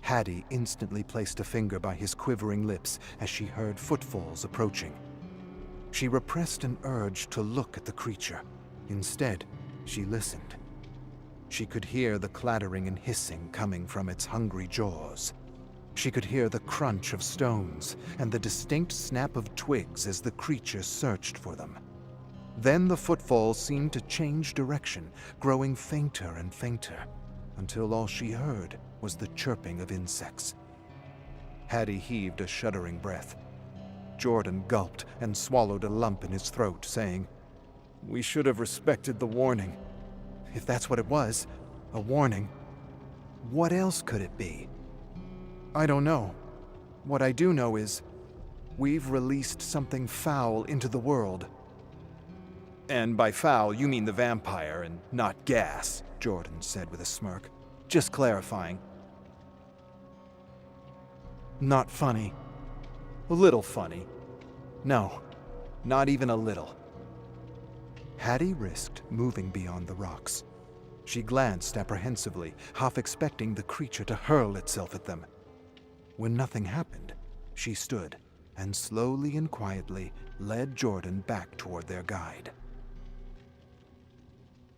Hattie instantly placed a finger by his quivering lips as she heard footfalls approaching. She repressed an urge to look at the creature. Instead, she listened. She could hear the clattering and hissing coming from its hungry jaws. She could hear the crunch of stones and the distinct snap of twigs as the creature searched for them. Then the footfalls seemed to change direction, growing fainter and fainter, until all she heard was the chirping of insects. Hattie heaved a shuddering breath. Jordan gulped and swallowed a lump in his throat, saying, "We should have respected the warning. If that's what it was, a warning. What else could it be? I don't know. What I do know is, we've released something foul into the world." "And by foul, you mean the vampire and not gas," Jordan said with a smirk. "Just clarifying." "Not funny. A little funny. No, not even a little." Hattie risked moving beyond the rocks. She glanced apprehensively, half expecting the creature to hurl itself at them. When nothing happened, she stood and slowly and quietly led Jordan back toward their guide.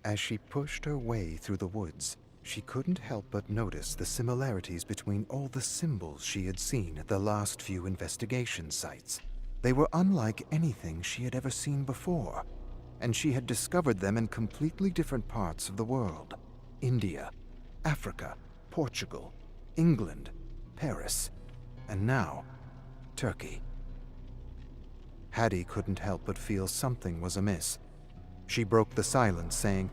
As she pushed her way through the woods, she couldn't help but notice the similarities between all the symbols she had seen at the last few investigation sites. They were unlike anything she had ever seen before, and she had discovered them in completely different parts of the world. India, Africa, Portugal, England, Paris, and now, Turkey. Hattie couldn't help but feel something was amiss. She broke the silence, saying,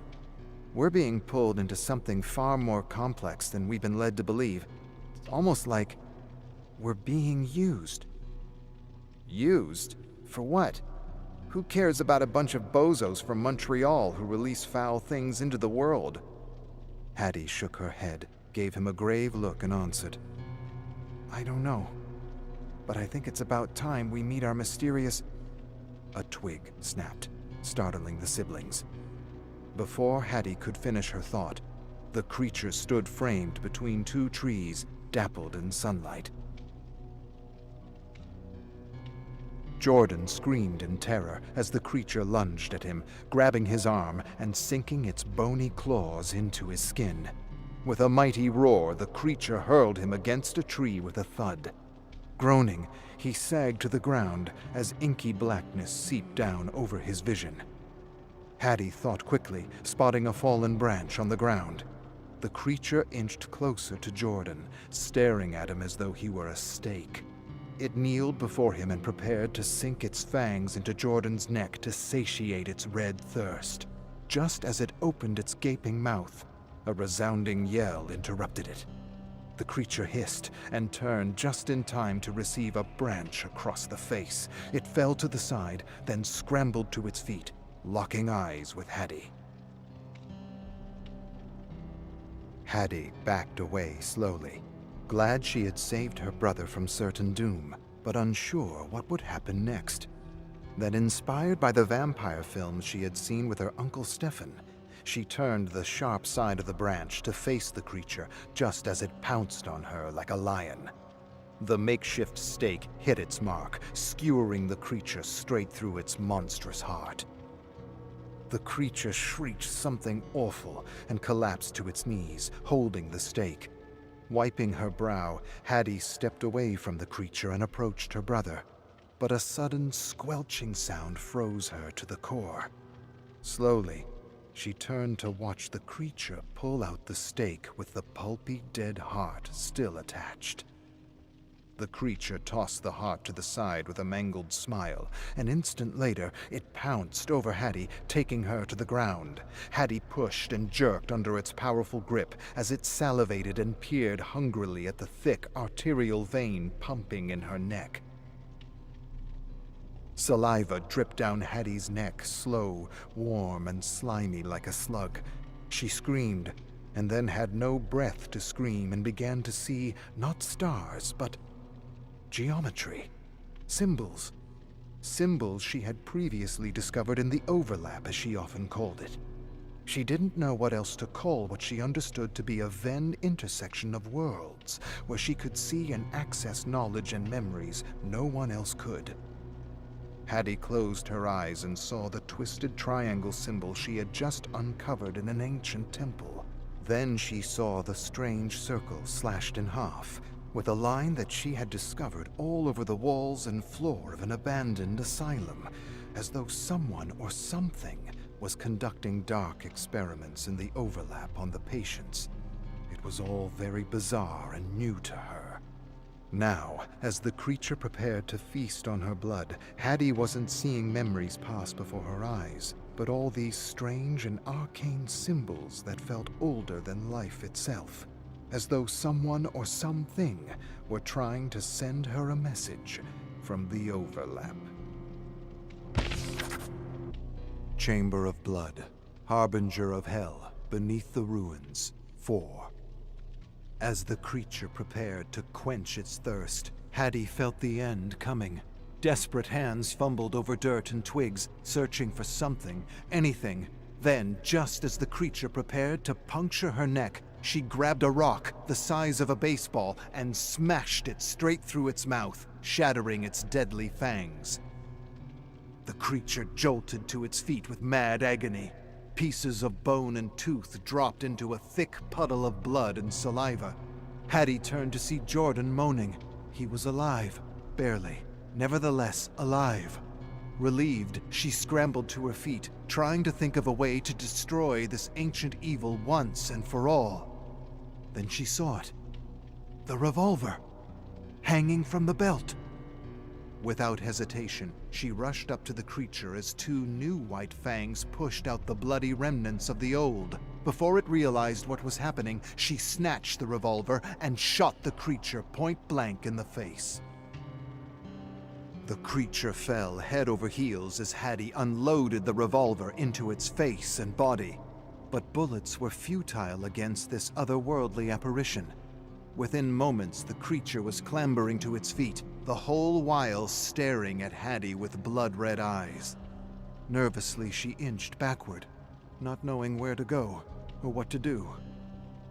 "We're being pulled into something far more complex than we've been led to believe. It's almost like we're being used." "Used? For what? Who cares about a bunch of bozos from Montreal who release foul things into the world?" Hattie shook her head, gave him a grave look, and answered, "I don't know. But I think it's about time we meet our mysterious—" A twig snapped, startling the siblings. Before Hattie could finish her thought, the creature stood framed between two trees, dappled in sunlight. Jordan screamed in terror as the creature lunged at him, grabbing his arm and sinking its bony claws into his skin. With a mighty roar, the creature hurled him against a tree with a thud. Groaning, he sagged to the ground as inky blackness seeped down over his vision. Hattie thought quickly, spotting a fallen branch on the ground. The creature inched closer to Jordan, staring at him as though he were a steak. It kneeled before him and prepared to sink its fangs into Jordan's neck to satiate its red thirst. Just as it opened its gaping mouth, a resounding yell interrupted it. The creature hissed and turned just in time to receive a branch across the face. It fell to the side, then scrambled to its feet, locking eyes with Hattie. Hattie backed away slowly, glad she had saved her brother from certain doom, but unsure what would happen next. Then, inspired by the vampire films she had seen with her Uncle Stefan, she turned the sharp side of the branch to face the creature just as it pounced on her like a lion. The makeshift stake hit its mark, skewering the creature straight through its monstrous heart. The creature shrieked something awful and collapsed to its knees, holding the stake. Wiping her brow, Hattie stepped away from the creature and approached her brother. But a sudden squelching sound froze her to the core. Slowly, she turned to watch the creature pull out the stake with the pulpy dead heart still attached. The creature tossed the heart to the side with a mangled smile. An instant later, it pounced over Hattie, taking her to the ground. Hattie pushed and jerked under its powerful grip as it salivated and peered hungrily at the thick arterial vein pumping in her neck. Saliva dripped down Hattie's neck, slow, warm, and slimy like a slug. She screamed, and then had no breath to scream and began to see not stars, but geometry. Symbols. Symbols she had previously discovered in the overlap, as she often called it. She didn't know what else to call what she understood to be a Venn intersection of worlds, where she could see and access knowledge and memories no one else could. Hattie closed her eyes and saw the twisted triangle symbol she had just uncovered in an ancient temple. Then she saw the strange circle slashed in half, with a line that she had discovered all over the walls and floor of an abandoned asylum, as though someone or something was conducting dark experiments in the overlap on the patients. It was all very bizarre and new to her. Now, as the creature prepared to feast on her blood, Hattie wasn't seeing memories pass before her eyes, but all these strange and arcane symbols that felt older than life itself, as though someone or something were trying to send her a message from the overlap. Chamber of Blood, Harbinger of Hell, beneath the ruins, 4. As the creature prepared to quench its thirst, Hattie felt the end coming. Desperate hands fumbled over dirt and twigs, searching for something, anything. Then, just as the creature prepared to puncture her neck, she grabbed a rock the size of a baseball and smashed it straight through its mouth, shattering its deadly fangs. The creature jolted to its feet with mad agony. Pieces of bone and tooth dropped into a thick puddle of blood and saliva. Hattie turned to see Jordan moaning. He was alive, barely, nevertheless alive. Relieved, she scrambled to her feet, trying to think of a way to destroy this ancient evil once and for all. Then she saw it. The revolver, hanging from the belt. Without hesitation, she rushed up to the creature as 2 new white fangs pushed out the bloody remnants of the old. Before it realized what was happening, she snatched the revolver and shot the creature point blank in the face. The creature fell head over heels as Hattie unloaded the revolver into its face and body. But bullets were futile against this otherworldly apparition. Within moments, the creature was clambering to its feet, the whole while staring at Hattie with blood-red eyes. Nervously, she inched backward, not knowing where to go or what to do.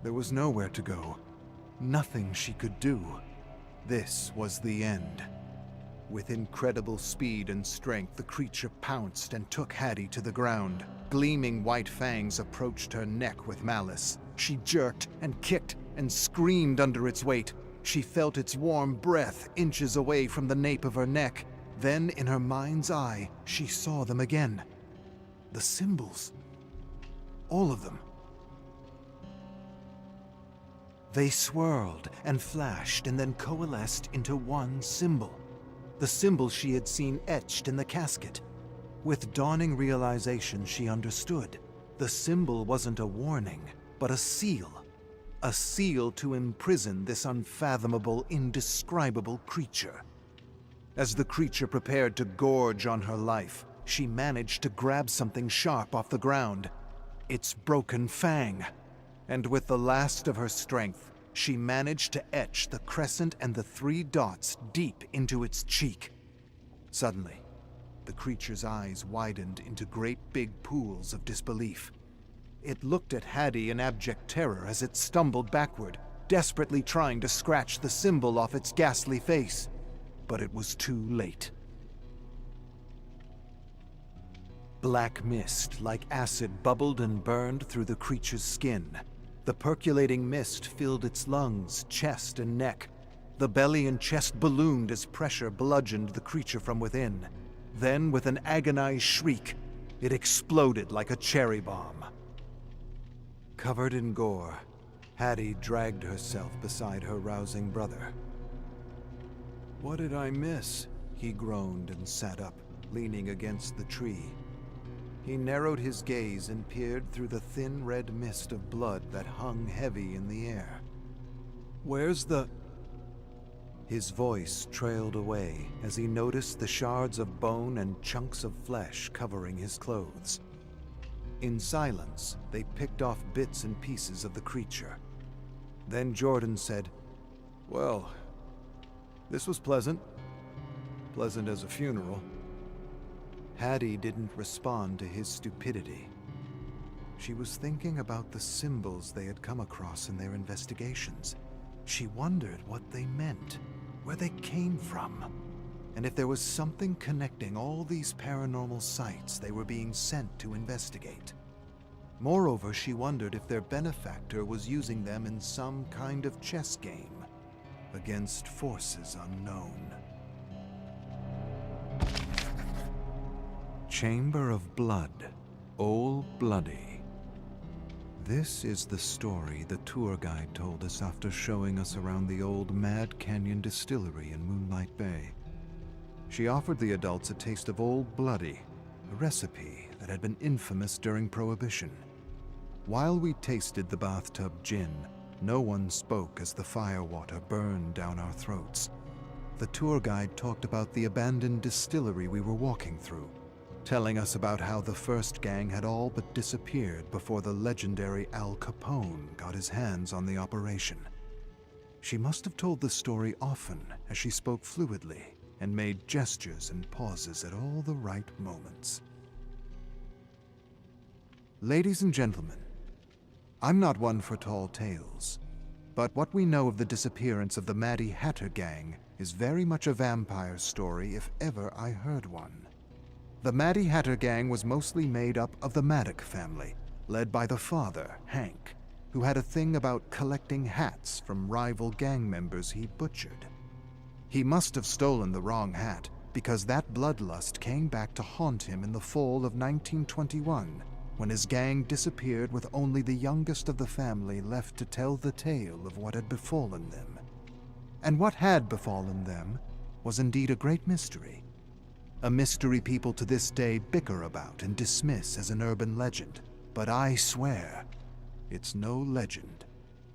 There was nowhere to go, nothing she could do. This was the end. With incredible speed and strength, the creature pounced and took Hattie to the ground. Gleaming white fangs approached her neck with malice. She jerked and kicked and screamed under its weight. She felt its warm breath inches away from the nape of her neck. Then, in her mind's eye, she saw them again. The symbols. All of them. They swirled and flashed and then coalesced into one symbol. The symbol she had seen etched in the casket. With dawning realization, she understood. The symbol wasn't a warning, but a seal. A seal to imprison this unfathomable, indescribable creature. As the creature prepared to gorge on her life, she managed to grab something sharp off the ground. Its broken fang. And with the last of her strength, she managed to etch the crescent and the 3 dots deep into its cheek. Suddenly, the creature's eyes widened into great big pools of disbelief. It looked at Hattie in abject terror as it stumbled backward, desperately trying to scratch the symbol off its ghastly face. But it was too late. Black mist, like acid, bubbled and burned through the creature's skin. The percolating mist filled its lungs, chest, and neck. The belly and chest ballooned as pressure bludgeoned the creature from within. Then, with an agonized shriek, it exploded like a cherry bomb. Covered in gore, Hattie dragged herself beside her rousing brother. "What did I miss?" he groaned and sat up, leaning against the tree. He narrowed his gaze and peered through the thin red mist of blood that hung heavy in the air. "Where's the—" His voice trailed away as he noticed the shards of bone and chunks of flesh covering his clothes. In silence, they picked off bits and pieces of the creature. Then Jordan said, "Well, this was pleasant. Pleasant as a funeral." Hattie didn't respond to his stupidity. She was thinking about the symbols they had come across in their investigations. She wondered what they meant, where they came from, and if there was something connecting all these paranormal sites they were being sent to investigate. Moreover, she wondered if their benefactor was using them in some kind of chess game. against forces unknown. Chamber of Blood, Old Bloody. This is the story the tour guide told us after showing us around the old Mad Canyon Distillery in Moonlight Bay. She offered the adults a taste of Old Bloody, a recipe that had been infamous during Prohibition. While we tasted the bathtub gin, no one spoke as the firewater burned down our throats. The tour guide talked about the abandoned distillery we were walking through, telling us about how the first gang had all but disappeared before the legendary Al Capone got his hands on the operation. She must have told the story often as she spoke fluidly and made gestures and pauses at all the right moments. Ladies and gentlemen, I'm not one for tall tales, but what we know of the disappearance of the Maddie Hatter gang is very much a vampire story if ever I heard one. The Maddie Hatter gang was mostly made up of the Maddock family, led by the father, Hank, who had a thing about collecting hats from rival gang members he butchered. He must have stolen the wrong hat, because that bloodlust came back to haunt him in the fall of 1921, when his gang disappeared with only the youngest of the family left to tell the tale of what had befallen them. And what had befallen them was indeed a great mystery. A mystery people to this day bicker about and dismiss as an urban legend, but I swear, it's no legend,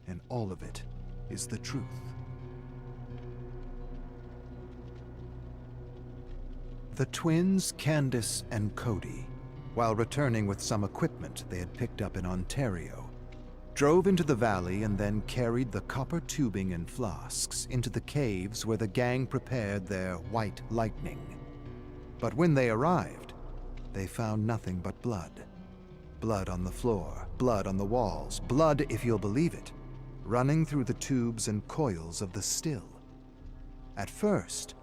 and all of it is the truth. The twins, Candace and Cody, while returning with some equipment they had picked up in Ontario, drove into the valley and then carried the copper tubing and flasks into the caves where the gang prepared their white lightning. But when they arrived, they found nothing but blood. Blood on the floor, blood on the walls, blood, if you'll believe it, running through the tubes and coils of the still. At first,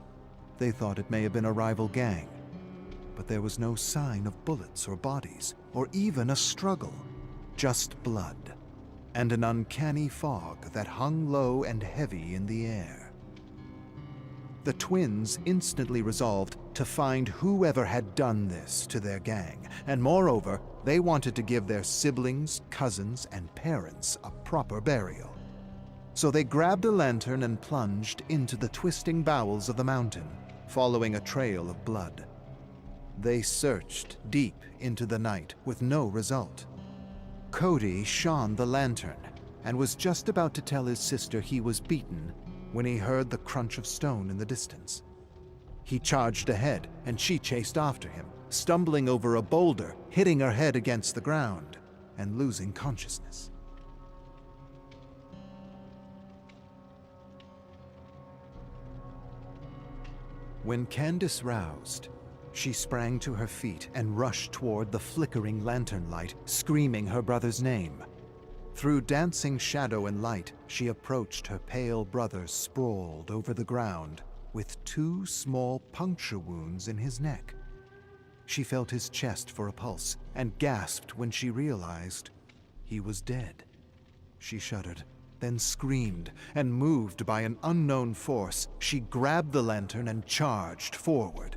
they thought it may have been a rival gang, but there was no sign of bullets or bodies, or even a struggle, just blood, and an uncanny fog that hung low and heavy in the air. The twins instantly resolved to find whoever had done this to their gang, and moreover, they wanted to give their siblings, cousins, and parents a proper burial. So they grabbed a lantern and plunged into the twisting bowels of the mountain, following a trail of blood. They searched deep into the night with no result. Cody shone the lantern and was just about to tell his sister he was beaten when he heard the crunch of stone in the distance. He charged ahead and she chased after him, stumbling over a boulder, hitting her head against the ground, and losing consciousness. When Candace roused, she sprang to her feet and rushed toward the flickering lantern light, screaming her brother's name. Through dancing shadow and light, she approached her pale brother sprawled over the ground with 2 small puncture wounds in his neck. She felt his chest for a pulse and gasped when she realized he was dead. She shuddered, then screamed, and moved by an unknown force, she grabbed the lantern and charged forward.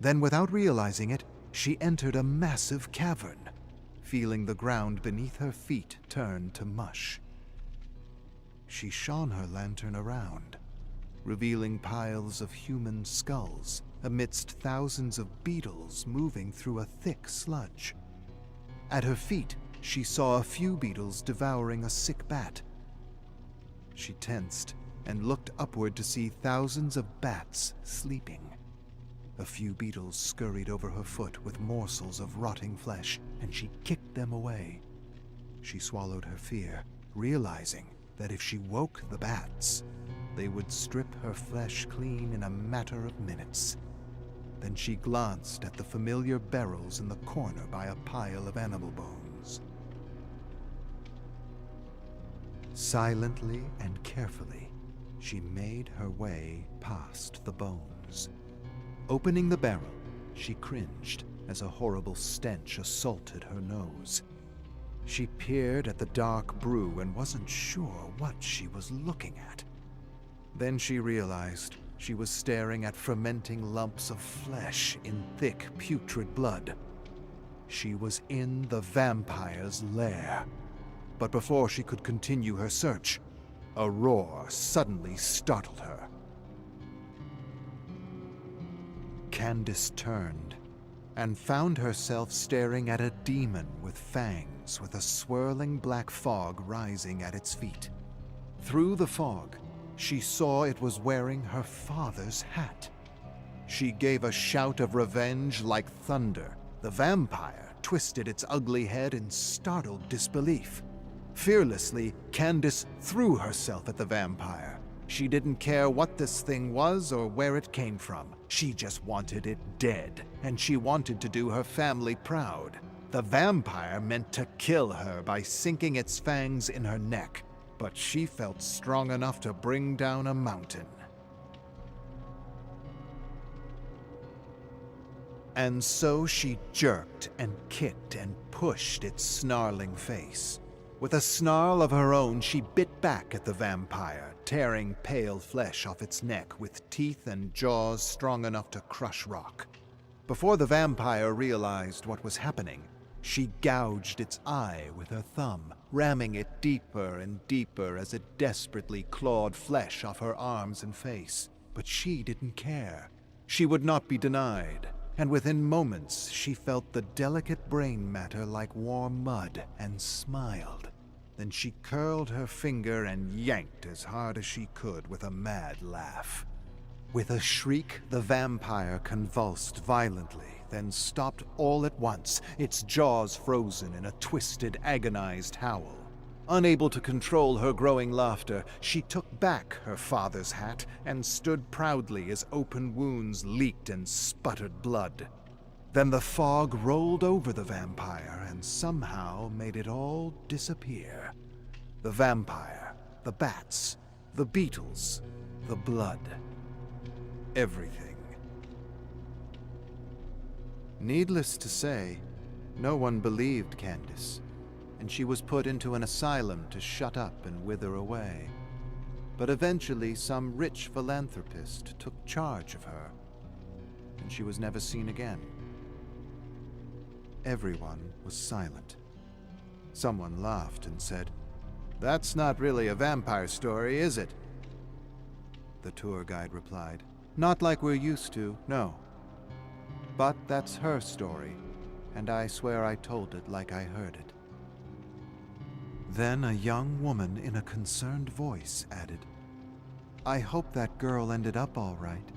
Then, without realizing it, she entered a massive cavern, feeling the ground beneath her feet turn to mush. She shone her lantern around, revealing piles of human skulls amidst thousands of beetles moving through a thick sludge. At her feet, she saw a few beetles devouring a sick bat. She tensed and looked upward to see thousands of bats sleeping. A few beetles scurried over her foot with morsels of rotting flesh, and she kicked them away. She swallowed her fear, realizing that if she woke the bats, they would strip her flesh clean in a matter of minutes. Then she glanced at the familiar barrels in the corner by a pile of animal bones. Silently and carefully, she made her way past the bones. Opening the barrel, she cringed as a horrible stench assaulted her nose. She peered at the dark brew and wasn't sure what she was looking at. Then she realized she was staring at fermenting lumps of flesh in thick, putrid blood. She was in the vampire's lair. But before she could continue her search, a roar suddenly startled her. Candace turned and found herself staring at a demon with fangs, with a swirling black fog rising at its feet. Through the fog, she saw it was wearing her father's hat. She gave a shout of revenge like thunder. The vampire twisted its ugly head in startled disbelief. Fearlessly, Candace threw herself at the vampire. She didn't care what this thing was or where it came from. She just wanted it dead, and she wanted to do her family proud. The vampire meant to kill her by sinking its fangs in her neck, but she felt strong enough to bring down a mountain. And so she jerked and kicked and pushed its snarling face. With a snarl of her own, she bit back at the vampire, tearing pale flesh off its neck with teeth and jaws strong enough to crush rock. Before the vampire realized what was happening, she gouged its eye with her thumb, ramming it deeper and deeper as it desperately clawed flesh off her arms and face. But she didn't care. She would not be denied. And within moments, she felt the delicate brain matter like warm mud and smiled. Then she curled her finger and yanked as hard as she could with a mad laugh. With a shriek, the vampire convulsed violently, then stopped all at once, its jaws frozen in a twisted, agonized howl. Unable to control her growing laughter, she took back her father's hat and stood proudly as open wounds leaked and sputtered blood. Then the fog rolled over the vampire and somehow made it all disappear. The vampire, the bats, the beetles, the blood. Everything. Needless to say, no one believed Candace, and she was put into an asylum to shut up and wither away. But eventually some rich philanthropist took charge of her, and she was never seen again. Everyone was silent. Someone laughed and said, "That's not really a vampire story, is it?" The tour guide replied, "Not like we're used to, no. But that's her story, and I swear I told it like I heard it." Then a young woman in a concerned voice added, "I hope that girl ended up all right."